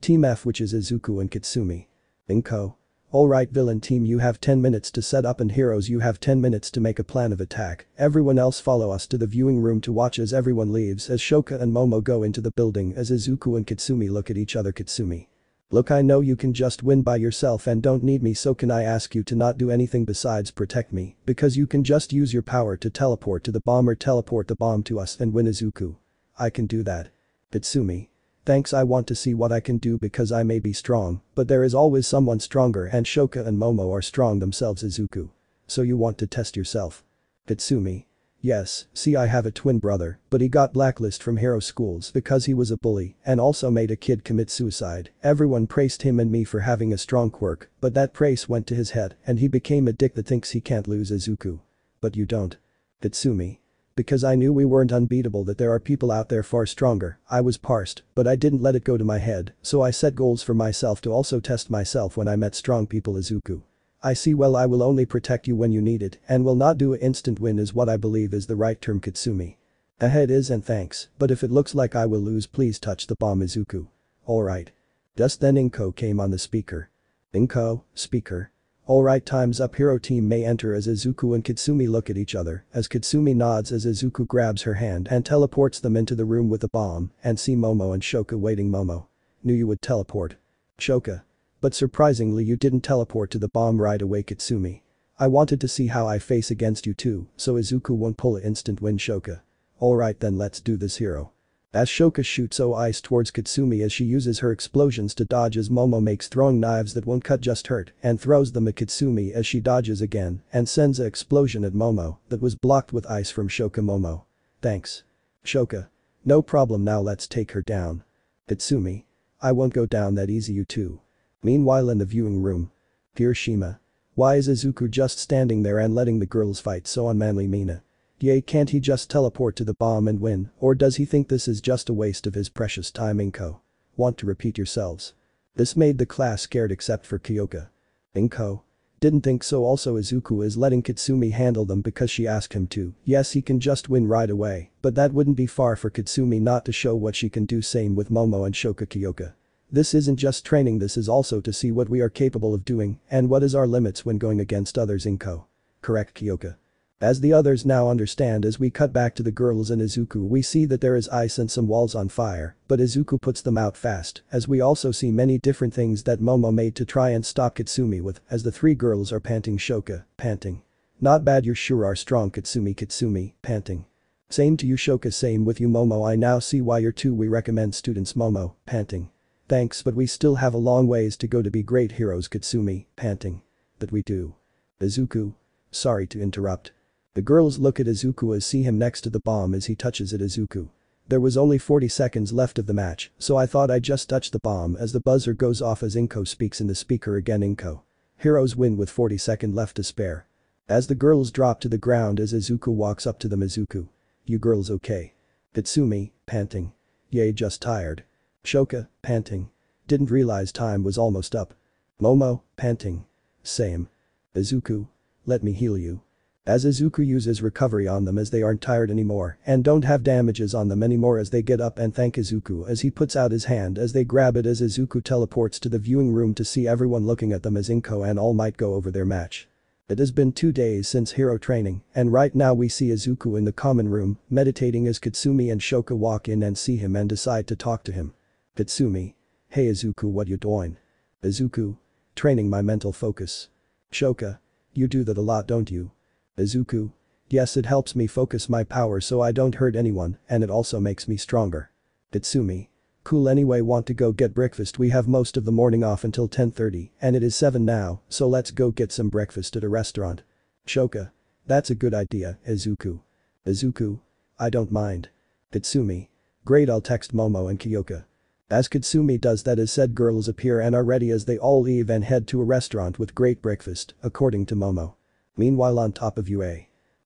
Team F, which is Izuku and Kitsumi. Inko. Alright villain team, you have 10 minutes to set up and heroes, you have 10 minutes to make a plan of attack. Everyone else follow us to the viewing room to watch as everyone leaves as Shoka and Momo go into the building as Izuku and Kitsumi look at each other. Kitsumi. Look, I know you can just win by yourself and don't need me, so can I ask you to not do anything besides protect me, because you can just use your power to teleport to the bomb or teleport the bomb to us and win. Izuku. I can do that. Kitsumi. Thanks, I want to see what I can do because I may be strong, but there is always someone stronger and Shoka and Momo are strong themselves. Izuku. So you want to test yourself? Kitsumi. Yes, see, I have a twin brother, but he got blacklisted from hero schools because he was a bully and also made a kid commit suicide. Everyone praised him and me for having a strong quirk, but that praise went to his head and he became a dick that thinks he can't lose. Izuku. But you don't. Kitsumi. Because I knew we weren't unbeatable, that there are people out there far stronger. I was parsed, but I didn't let it go to my head, so I set goals for myself to also test myself when I met strong people. Izuku. I see, well, I will only protect you when you need it and will not do an instant win is what I believe is the right term. Kitsumi. Ahead is, and thanks, but if it looks like I will lose, please touch the bomb. Izuku. Alright. Just then Inko came on the speaker. Inko, speaker. Alright, time's up, hero team may enter. As Izuku and Kitsumi look at each other as Kitsumi nods as Izuku grabs her hand and teleports them into the room with the bomb and see Momo and Shoka waiting. Momo. Knew you would teleport. Shoka. But surprisingly you didn't teleport to the bomb right away. Kitsumi. I wanted to see how I face against you too, so Izuku won't pull an instant win. Shoka. Alright then, let's do this, hero. As Shoka shoots ice towards Kitsumi as she uses her explosions to dodge as Momo makes throwing knives that won't cut, just hurt, and throws them at Kitsumi as she dodges again and sends an explosion at Momo that was blocked with ice from Shoka. Momo. Thanks. Shoka. No problem, now let's take her down. Kitsumi. I won't go down that easy, you too. Meanwhile in the viewing room. Hiroshima. Why is Izuku just standing there and letting the girls fight so unmanly? Mina. Yay, can't he just teleport to the bomb and win, or does he think this is just a waste of his precious time? Inko. Want to repeat yourselves? This made the class scared except for Kyoka. Inko. Didn't think so. Also Izuku is letting Kitsumi handle them because she asked him to. Yes, he can just win right away, but that wouldn't be far for Kitsumi not to show what she can do. Same with Momo and Shoka. Kyoka. This isn't just training, this is also to see what we are capable of doing and what is our limits when going against others. Inko. Correct, Kyoka. As the others now understand, as we cut back to the girls and Izuku, we see that there is ice and some walls on fire, but Izuku puts them out fast, as we also see many different things that Momo made to try and stop Kitsumi with, as the three girls are panting. Shoka, panting. Not bad, you sure are strong. Kitsumi. Kitsumi, panting. Same to you. Shoka. Same with you. Momo. I now see why you're two. We recommend students. Momo, panting. Thanks, but we still have a long ways to go to be great heroes. Kitsumi, panting. That we do. Izuku. Sorry to interrupt. The girls look at Izuku as see him next to the bomb as he touches it. Izuku. There was only 40 seconds left of the match, so I thought I'd just touch the bomb as the buzzer goes off as Inko speaks in the speaker again. Inko. Heroes win with 40 seconds left to spare. As the girls drop to the ground as Izuku walks up to them. Izuku. You girls okay? Kitsumi, panting. Yay, just tired. Shoka, panting. Didn't realize time was almost up. Momo, panting. Same. Izuku. Let me heal you. As Izuku uses recovery on them as they aren't tired anymore and don't have damages on them anymore as they get up and thank Izuku as he puts out his hand as they grab it as Izuku teleports to the viewing room to see everyone looking at them as Inko and All Might go over their match. It has been 2 days since hero training and right now we see Izuku in the common room meditating as Kitsumi and Shoka walk in and see him and decide to talk to him. Kitsumi. Hey Izuku, what you doing? Izuku. Training my mental focus. Shoka. You do that a lot, don't you? Izuku. Yes, it helps me focus my power so I don't hurt anyone and it also makes me stronger. Kitsumi. Cool, anyway, want to go get breakfast? We have most of the morning off until 10:30 and it is 7 now, so let's go get some breakfast at a restaurant. Shoka. That's a good idea, Izuku. Izuku. I don't mind. Kitsumi. Great, I'll text Momo and Kyoka. As Katsumi does that, as said girls appear and are ready as they all leave and head to a restaurant with great breakfast, according to Momo. Meanwhile on top of UA.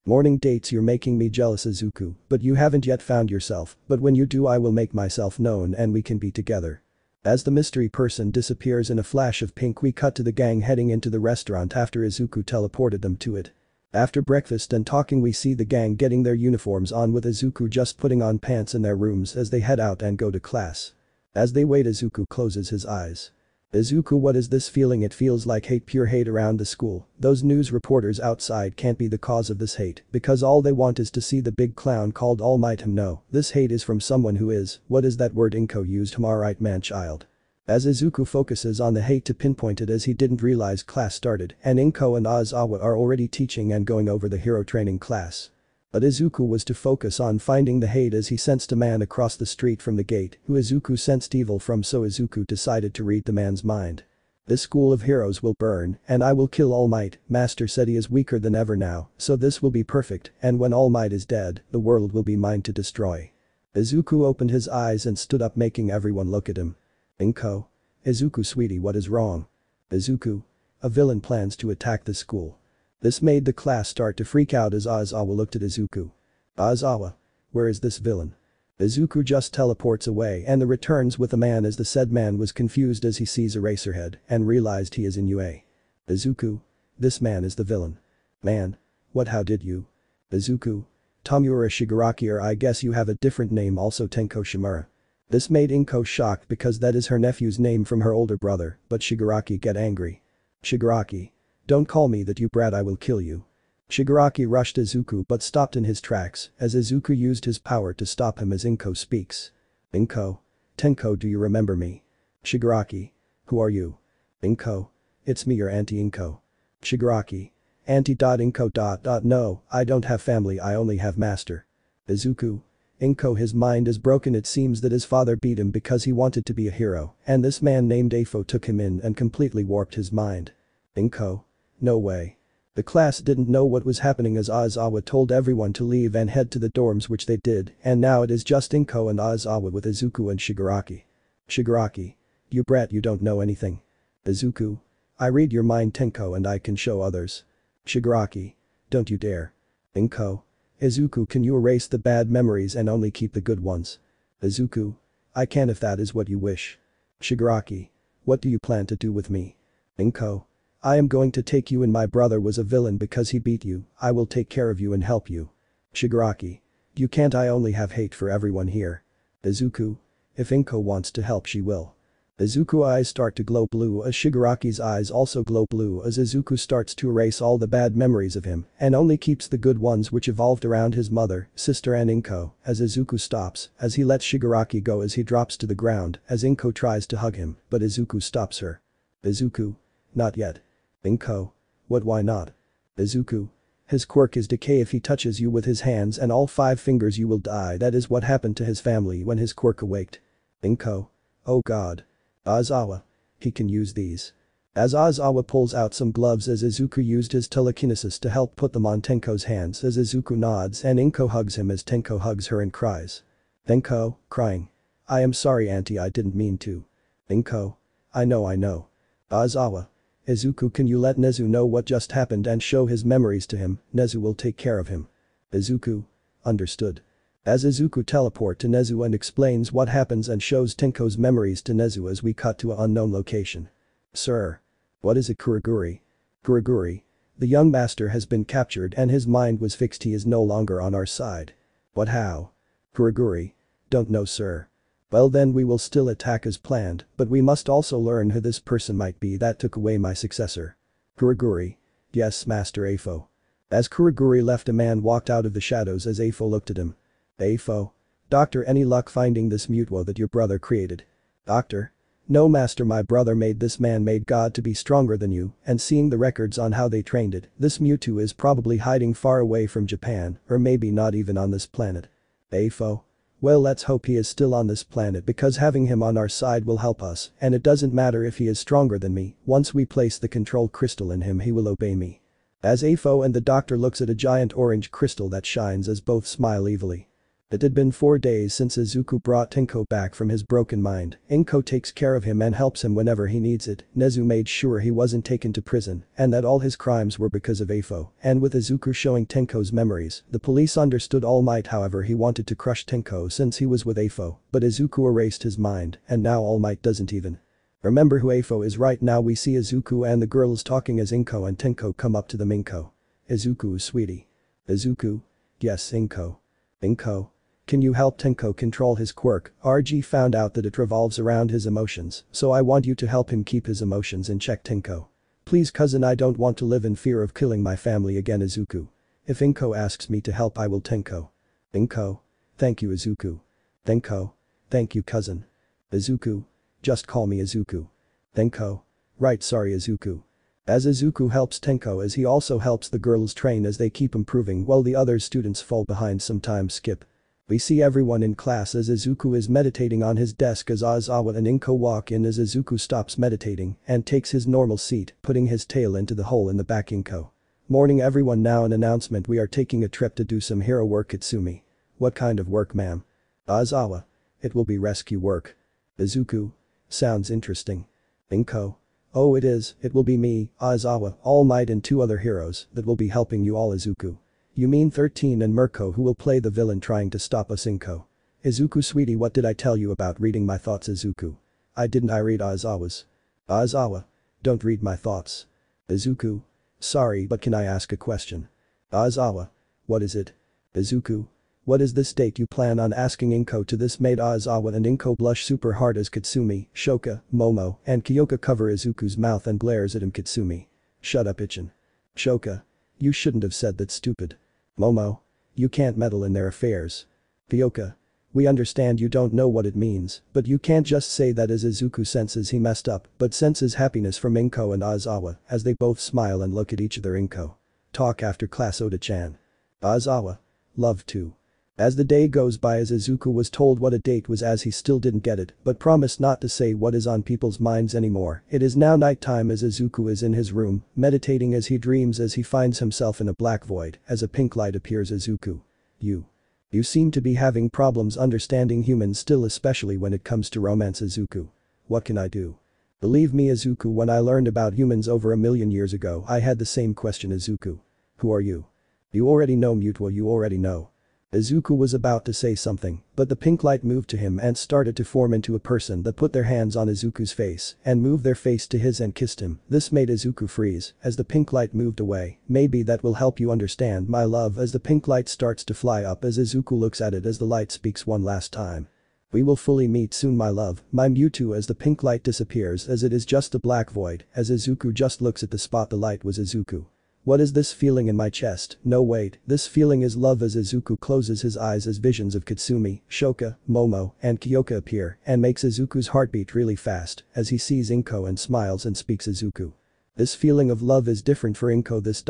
Morning dates. You're making me jealous, Izuku, but you haven't yet found yourself, but when you do I will make myself known and we can be together. As the mystery person disappears in a flash of pink, we cut to the gang heading into the restaurant after Izuku teleported them to it. After breakfast and talking, we see the gang getting their uniforms on, with Izuku just putting on pants in their rooms as they head out and go to class. As they wait, Izuku closes his eyes. Izuku, what is this feeling? It feels like hate, pure hate around the school. Those news reporters outside can't be the cause of this hate, because all they want is to see the big clown called All Might him. No, this hate is from someone who is, what is that word Inko used, alright man child. As Izuku focuses on the hate to pinpoint it, as he didn't realize class started and Inko and Aizawa are already teaching and going over the hero training class. But Izuku was to focus on finding the hate as he sensed a man across the street from the gate who Izuku sensed evil from, so Izuku decided to read the man's mind. This school of heroes will burn and I will kill All Might. Master said he is weaker than ever now, so this will be perfect, and when All Might is dead, the world will be mine to destroy. Izuku opened his eyes and stood up, making everyone look at him. Inko. Izuku, sweetie, what is wrong? Izuku. A villain plans to attack the school. This made the class start to freak out as Aizawa looked at Izuku. Aizawa. Where is this villain? Izuku just teleports away and returns with a man, as the said man was confused as he sees Eraserhead and realized he is in UA. Izuku. This man is the villain. Man. What, how did you? Izuku. Tomura Shigaraki, or I guess you have a different name also, Tenko Shimura. This made Inko shocked because that is her nephew's name from her older brother, but Shigaraki get angry. Shigaraki. Don't call me that, you brat, I will kill you. Shigaraki rushed Izuku but stopped in his tracks as Izuku used his power to stop him as Inko speaks. Inko. Tenko, do you remember me? Shigaraki. Who are you? Inko. It's me, your Auntie Inko. Shigaraki. Auntie. Inko. No, I don't have family, I only have master. Izuku. Inko, his mind is broken. It seems that his father beat him because he wanted to be a hero, and this man named Afo took him in and completely warped his mind. Inko. No way. The class didn't know what was happening as Aizawa told everyone to leave and head to the dorms, which they did, and now it is just Inko and Aizawa with Izuku and Shigaraki. Shigaraki. You brat, you don't know anything. Izuku. I read your mind, Tenko, and I can show others. Shigaraki. Don't you dare. Inko. Izuku, can you erase the bad memories and only keep the good ones? Izuku. I can if that is what you wish. Shigaraki. What do you plan to do with me? Inko. I am going to take you in. My brother was a villain because he beat you. I will take care of you and help you. Shigaraki. You can't, I only have hate for everyone here. Izuku. If Inko wants to help, she will. Izuku's eyes start to glow blue as Shigaraki's eyes also glow blue as Izuku starts to erase all the bad memories of him and only keeps the good ones which evolved around his mother, sister and Inko, as Izuku stops as he lets Shigaraki go as he drops to the ground as Inko tries to hug him, but Izuku stops her. Izuku. Not yet. Inko. What, why not? Izuku. His quirk is decay. If he touches you with his hands and all 5 fingers you will die. That is what happened to his family when his quirk awaked. Inko. Oh god. Aizawa. He can use these. As Aizawa pulls out some gloves as Izuku used his telekinesis to help put them on Tenko's hands as Izuku nods and Inko hugs him as Tenko hugs her and cries. Tenko, crying. I am sorry, Auntie, I didn't mean to. Inko. I know. Aizawa. Izuku, can you let Nezu know what just happened and show his memories to him? Nezu will take care of him. Izuku. Understood. As Izuku teleport to Nezu and explains what happens and shows Tenko's memories to Nezu as we cut to an unknown location. Sir. What is it, Kuroguri? Kuroguri. The young master has been captured and his mind was fixed. He is no longer on our side. What, how? Kuroguri. Don't know, sir. Well then we will still attack as planned, but we must also learn who this person might be that took away my successor. Kuroguri. Yes, Master Afo. As Kuroguri left, a man walked out of the shadows as Afo looked at him. Afo. Doctor, any luck finding this Mutuo that your brother created? Doctor. No, Master, my brother made this man-made god to be stronger than you, and seeing the records on how they trained it, this Mewtwo is probably hiding far away from Japan, or maybe not even on this planet. Afo. Well, let's hope he is still on this planet because having him on our side will help us, and it doesn't matter if he is stronger than me, once we place the control crystal in him he will obey me. As Afo and the doctor looks at a giant orange crystal that shines as both smile evilly. It had been 4 days since Izuku brought Tenko back from his broken mind. Inko takes care of him and helps him whenever he needs it. Nezu made sure he wasn't taken to prison and that all his crimes were because of Afo. And with Izuku showing Tenko's memories, the police understood All Might. However, he wanted to crush Tenko since he was with Afo, but Izuku erased his mind and now All Might doesn't even remember who Afo is. Right now we see Izuku and the girls talking as Inko and Tenko come up to them. Inko. Izuku, sweetie. Izuku. Yes, Inko. Inko. Can you help Tenko control his quirk? RG found out that it revolves around his emotions, so I want you to help him keep his emotions in check. Tenko. Please cousin, I don't want to live in fear of killing my family again. Izuku. If Inko asks me to help I will. Tenko. Inko. Thank you Izuku. Tenko. Thank you cousin. Izuku. Just call me Izuku. Tenko. Right, sorry Izuku. As Izuku helps Tenko as he also helps the girls train as they keep improving while the other students fall behind. Sometimes skip. We see everyone in class as Izuku is meditating on his desk as Aizawa and Inko walk in as Izuku stops meditating and takes his normal seat, putting his tail into the hole in the back. Inko. Morning everyone, now an announcement, we are taking a trip to do some hero work. Kitsumi. What kind of work ma'am? Aizawa. It will be rescue work. Izuku. Sounds interesting. Inko. Oh it is, it will be me, Aizawa, All Might and 2 other heroes that will be helping you all. Izuku. You mean 13 and Mirko who will play the villain trying to stop us. Inko. Izuku sweetie, what did I tell you about reading my thoughts? Izuku. I read Aizawa's. Aizawa. Don't read my thoughts. Izuku. Sorry, but can I ask a question? Aizawa. What is it? Izuku. What is this date you plan on asking Inko to? This made Aizawa and Inko blush super hard as Kitsumi, Shoka, Momo, and Kyoka cover Izuku's mouth and glares at him. Kitsumi. Shut up Ichin. Shoka. You shouldn't have said that, stupid. Momo. You can't meddle in their affairs. Kyoka. We understand you don't know what it means, but you can't just say that. As Izuku senses he messed up but senses happiness from Inko and Aizawa as they both smile and look at each other. Inko. Talk after class Oda-chan. Aizawa. Love to. As the day goes by, as Izuku was told what a date was as he still didn't get it but promised not to say what is on people's minds anymore. It is now nighttime as Izuku is in his room, meditating as he dreams as he finds himself in a black void as a pink light appears. Izuku. You seem to be having problems understanding humans still, especially when it comes to romance. Izuku. What can I do? Believe me Izuku, when I learned about humans over 1,000,000 years ago I had the same question. Izuku. Who are you? You already know Mutual, you already know. Izuku was about to say something, but the pink light moved to him and started to form into a person that put their hands on Izuku's face and moved their face to his and kissed him. This made Izuku freeze as the pink light moved away. Maybe that will help you understand my love. As the pink light starts to fly up as Izuku looks at it as the light speaks one last time. We will fully meet soon my love, my Mewtwo. As the pink light disappears as it is just a black void as Izuku just looks at the spot the light was. Izuku. What is this feeling in my chest? No wait, this feeling is love. As Izuku closes his eyes as visions of Kitsumi, Shoka, Momo, and Kyoka appear and makes Izuku's heartbeat really fast as he sees Inko and smiles and speaks. Izuku. This feeling of love is different for Inko. This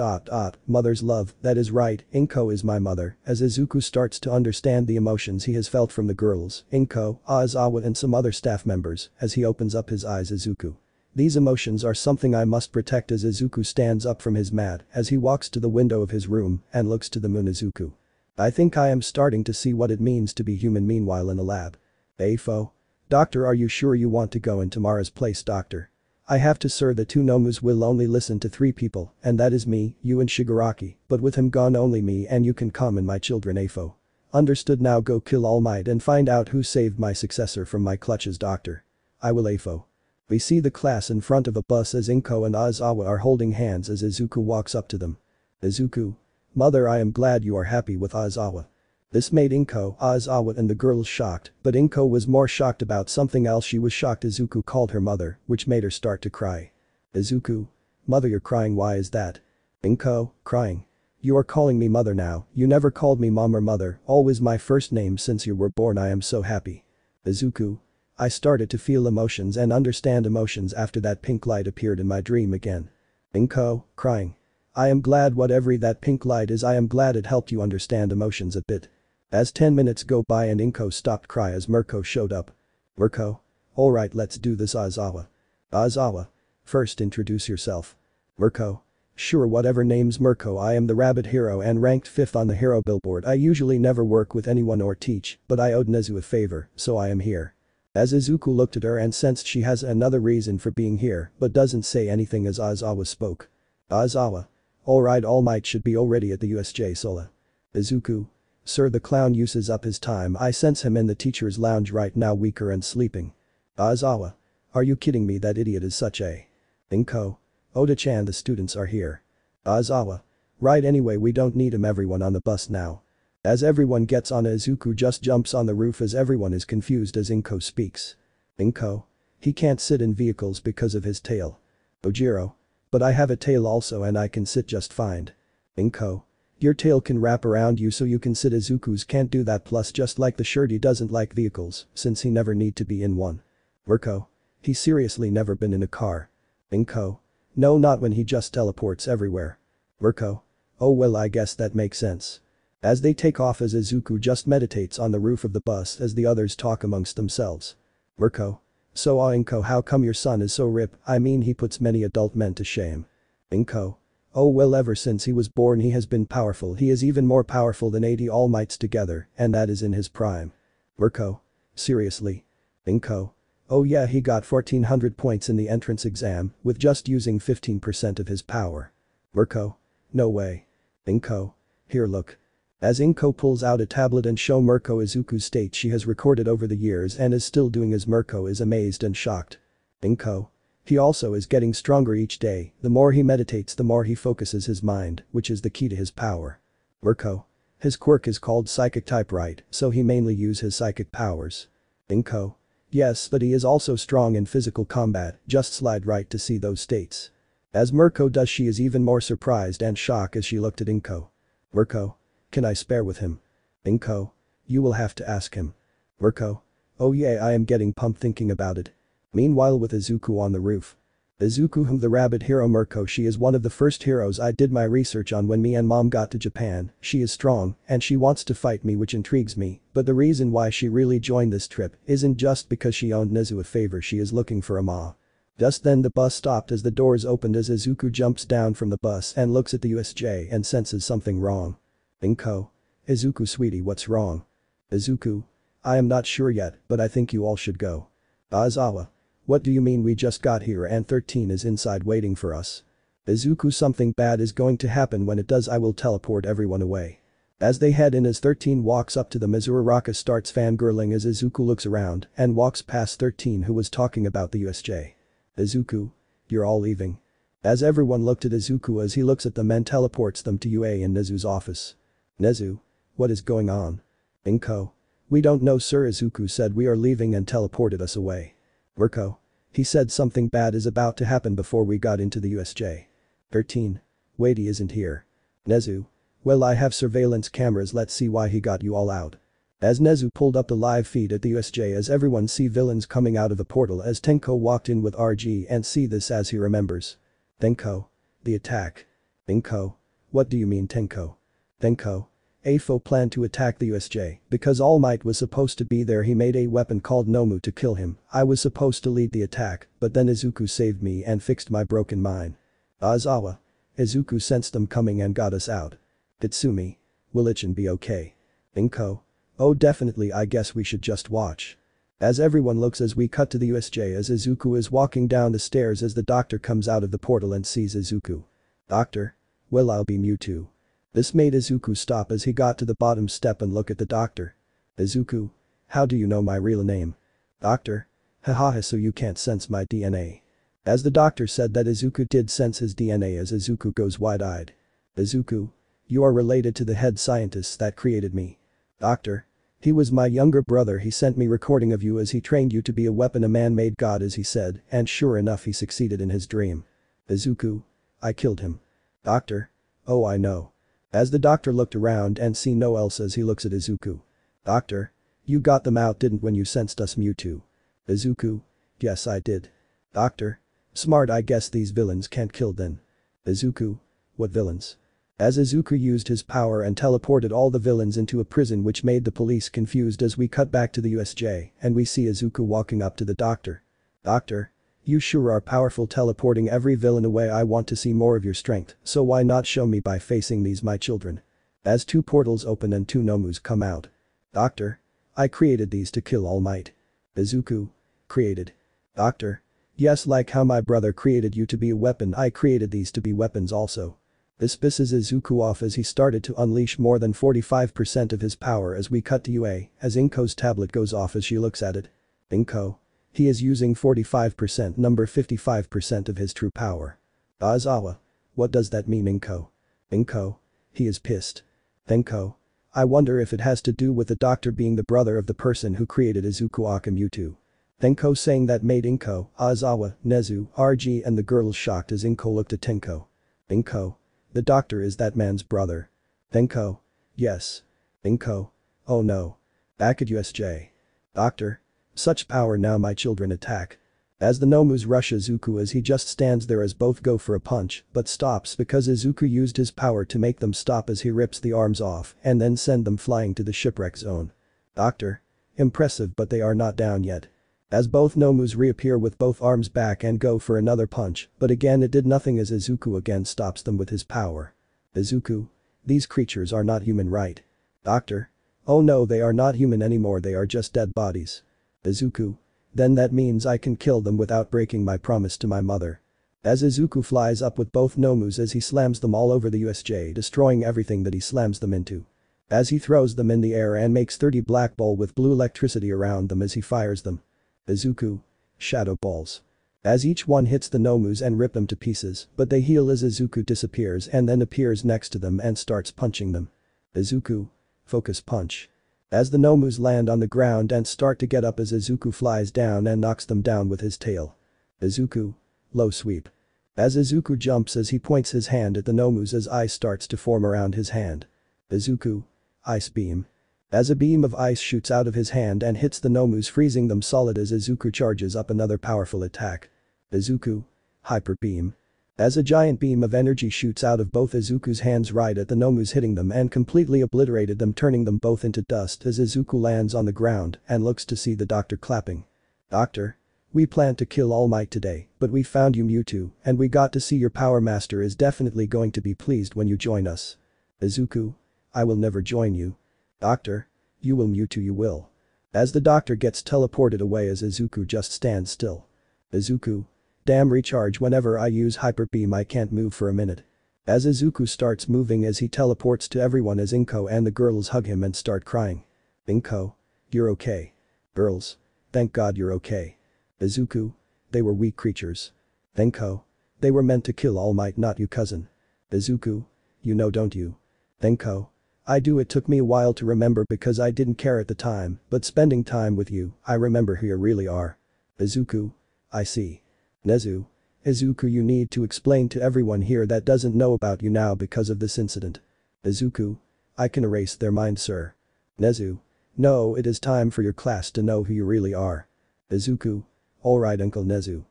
mother's love, that is right, Inko is my mother. As Izuku starts to understand the emotions he has felt from the girls, Inko, Aizawa and some other staff members as he opens up his eyes. Izuku. These emotions are something I must protect. As Izuku stands up from his mat as he walks to the window of his room and looks to the moon. Izuku. I think I am starting to see what it means to be human. Meanwhile in the lab. Afo. Doctor, are you sure you want to go in Tamara's place? Doctor. I have to sir, the 2 Nomus will only listen to 3 people and that is me, you and Shigaraki, but with him gone only me and you can come and my children. Afo. Understood, now go kill All Might and find out who saved my successor from my clutches. Doctor. I will. Afo. We see the class in front of a bus as Inko and Aizawa are holding hands as Izuku walks up to them. Izuku. Mother, I am glad you are happy with Aizawa. This made Inko, Aizawa and the girls shocked, but Inko was more shocked about something else. She was shocked Izuku called her mother, which made her start to cry. Izuku. Mother, you're crying, why is that? Inko, crying. You are calling me mother now, you never called me mom or mother, always my first name since you were born. I am so happy. Izuku. I started to feel emotions and understand emotions after that pink light appeared in my dream again. Inko, crying. I am glad whatever that pink light is, I am glad it helped you understand emotions a bit. As 10 minutes go by and Inko stopped cry as Mirko showed up. Mirko. Alright, let's do this. Aizawa. Aizawa. First introduce yourself. Mirko. Sure, whatever, name's Mirko. I am the rabbit hero and ranked 5th on the hero billboard. I usually never work with anyone or teach, but I owed Nezu a favor, so I am here. As Izuku looked at her and sensed she has another reason for being here but doesn't say anything as Aizawa spoke. Aizawa. Alright, All Might should be already at the USJ Sola. Izuku. Sir, the clown uses up his time. I sense him in the teacher's lounge right now, weaker and sleeping. Aizawa. Are you kidding me? That idiot is such a… Inko. Oda-chan, the students are here. Aizawa. Right, anyway, we don't need him. Everyone on the bus now. As everyone gets on, Izuku just jumps on the roof as everyone is confused as Inko speaks. Inko. He can't sit in vehicles because of his tail. Ojiro. But I have a tail also and I can sit just fine. Inko. Your tail can wrap around you so you can sit. Izuku's can't do that, plus just like the shirt he doesn't like vehicles since he never need to be in one. Mirko. He's seriously never been in a car. Inko. No, not when he just teleports everywhere. Mirko. Oh well, I guess that makes sense. As they take off, as Izuku just meditates on the roof of the bus as the others talk amongst themselves. Mirko. So Inko, how come your son is so ripped? I mean, he puts many adult men to shame. Inko. Oh well, ever since he was born he has been powerful. He is even more powerful than 80 All Mights together, and that is in his prime. Mirko. Seriously? Inko. Oh yeah, he got 1400 points in the entrance exam with just using 15% of his power. Mirko. No way. Inko. Here, look. As Inko pulls out a tablet and show Mirko Izuku's state she has recorded over the years and is still doing, as Mirko is amazed and shocked. Inko. He also is getting stronger each day. The more he meditates, the more he focuses his mind, which is the key to his power. Mirko. His quirk is called psychic type, right, so he mainly uses his psychic powers. Inko. Yes, but he is also strong in physical combat. Just slide right to see those states. As Mirko does, she is even more surprised and shocked as she looked at Inko. Mirko. Can I spare with him? Inko. You will have to ask him. Mirko. Oh yeah, I am getting pumped thinking about it. Meanwhile, with Izuku on the roof. Izuku, the rabbit hero. Mirko, she is one of the first heroes I did my research on when me and mom got to Japan. She is strong and she wants to fight me, which intrigues me, but the reason why she really joined this trip isn't just because she owed Nezu a favor. She is looking for a ma. Just then the bus stopped as the doors opened as Izuku jumps down from the bus and looks at the USJ and senses something wrong. Inko. Izuku, sweetie, what's wrong? Izuku. I am not sure yet, but I think you all should go. Aizawa. What do you mean? We just got here and 13 is inside waiting for us. Izuku, something bad is going to happen. When it does, I will teleport everyone away. As they head in, as 13 walks up to them, Mizuraraka starts fangirling as Izuku looks around and walks past 13, who was talking about the USJ. Izuku. You're all leaving. As everyone looked at Izuku as he looks at them and teleports them to UA in Nezu's office. Nezu. What is going on? Inko. We don't know, sir. Izuku said we are leaving and teleported us away. Mirko. He said something bad is about to happen before we got into the USJ. 13. Wait, he isn't here. Nezu. Well, I have surveillance cameras, let's see why he got you all out. As Nezu pulled up the live feed at the USJ as everyone see villains coming out of the portal as Tenko walked in with RG and see this as he remembers. Tenko. The attack. Inko. What do you mean, Tenko? Tenko. Afo planned to attack the USJ because All Might was supposed to be there. He made a weapon called Nomu to kill him. I was supposed to lead the attack, but then Izuku saved me and fixed my broken mind. Aizawa. Izuku sensed them coming and got us out. Pitsumi. Will Ichin be okay? Inko. Oh definitely, I guess we should just watch. As everyone looks as we cut to the USJ as Izuku is walking down the stairs as the doctor comes out of the portal and sees Izuku. Doctor? Well, I'll be Mewtwo. This made Izuku stop as he got to the bottom step and look at the doctor. Izuku. How do you know my real name? Doctor. Haha, so you can't sense my DNA. As the doctor said that, Izuku did sense his DNA as Izuku goes wide-eyed. Izuku. You are related to the head scientist that created me. Doctor. He was my younger brother. He sent me recording of you as he trained you to be a weapon, a man-made god, as he said, and sure enough he succeeded in his dream. Izuku. I killed him. Doctor. Oh, I know. As the doctor looked around and see no else as he looks at Izuku. Doctor. You got them out, didn't, when you sensed us Mewtwo? Izuku. Yes, I did. Doctor. Smart, I guess these villains can't kill then. Izuku. What villains? As Izuku used his power and teleported all the villains into a prison, which made the police confused as we cut back to the USJ and we see Izuku walking up to the doctor. Doctor. You sure are powerful, teleporting every villain away. I want to see more of your strength, so why not show me by facing these my children. As two portals open and two Nomus come out. Doctor. I created these to kill All Might. Izuku. Created. Doctor. Yes, like how my brother created you to be a weapon, I created these to be weapons also. This pisses Izuku off as he started to unleash more than 45% of his power as we cut to UA as Inko's tablet goes off as she looks at it. Inko. He is using 45%, number 55% of his true power. Aizawa. What does that mean, Inko? Inko. He is pissed. Tenko. I wonder if it has to do with the doctor being the brother of the person who created Izuku Mewtwo. Tenko saying that made Inko, Aizawa, Nezu, RG and the girls shocked as Inko looked at Tenko. Inko. The doctor is that man's brother. Tenko. Yes. Inko. Oh no. Back at USJ. Doctor. Such power, now my children attack. As the Nomus rush Izuku as he just stands there as both go for a punch but stops because Izuku used his power to make them stop as he rips the arms off and then send them flying to the shipwreck zone. Doctor. Impressive, but they are not down yet. As both Nomus reappear with both arms back and go for another punch, but again it did nothing as Izuku again stops them with his power. Izuku. These creatures are not human, right? Doctor. Oh no, they are not human anymore, they are just dead bodies. Izuku. Then that means I can kill them without breaking my promise to my mother. As Izuku flies up with both Nomus as he slams them all over the USJ, destroying everything that he slams them into. As he throws them in the air and makes 30 black ball with blue electricity around them as he fires them. Izuku. Shadow balls. As each one hits the Nomus and rip them to pieces, but they heal as Izuku disappears and then appears next to them and starts punching them. Izuku. Focus punch. As the Nomus land on the ground and start to get up as Izuku flies down and knocks them down with his tail. Izuku. Low sweep. As Izuku jumps as he points his hand at the Nomus as ice starts to form around his hand. Izuku. Ice beam. As a beam of ice shoots out of his hand and hits the Nomus, freezing them solid as Izuku charges up another powerful attack. Izuku. Hyper beam. As a giant beam of energy shoots out of both Izuku's hands right at the Nomus, hitting them and completely obliterated them, turning them both into dust as Izuku lands on the ground and looks to see the doctor clapping. Doctor. We planned to kill All Might today, but we found you, Mewtwo, and we got to see your power. Master is definitely going to be pleased when you join us. Izuku. I will never join you. Doctor. You will, Mewtwo, you will. As the doctor gets teleported away as Izuku just stands still. Izuku. Damn, recharge, whenever I use Hyper Beam I can't move for a minute. As Izuku starts moving as he teleports to everyone as Inko and the girls hug him and start crying. Inko. You're okay. Girls. Thank God you're okay. Izuku. They were weak creatures. Inko. They were meant to kill All Might, not you, cousin. Izuku. You know, don't you? Inko. I do. It took me a while to remember because I didn't care at the time, but spending time with you, I remember who you really are. Izuku. I see. Nezu. Izuku, you need to explain to everyone here that doesn't know about you now because of this incident. Izuku. I can erase their mind, sir. Nezu. No, it is time for your class to know who you really are. Izuku. Alright, Uncle Nezu.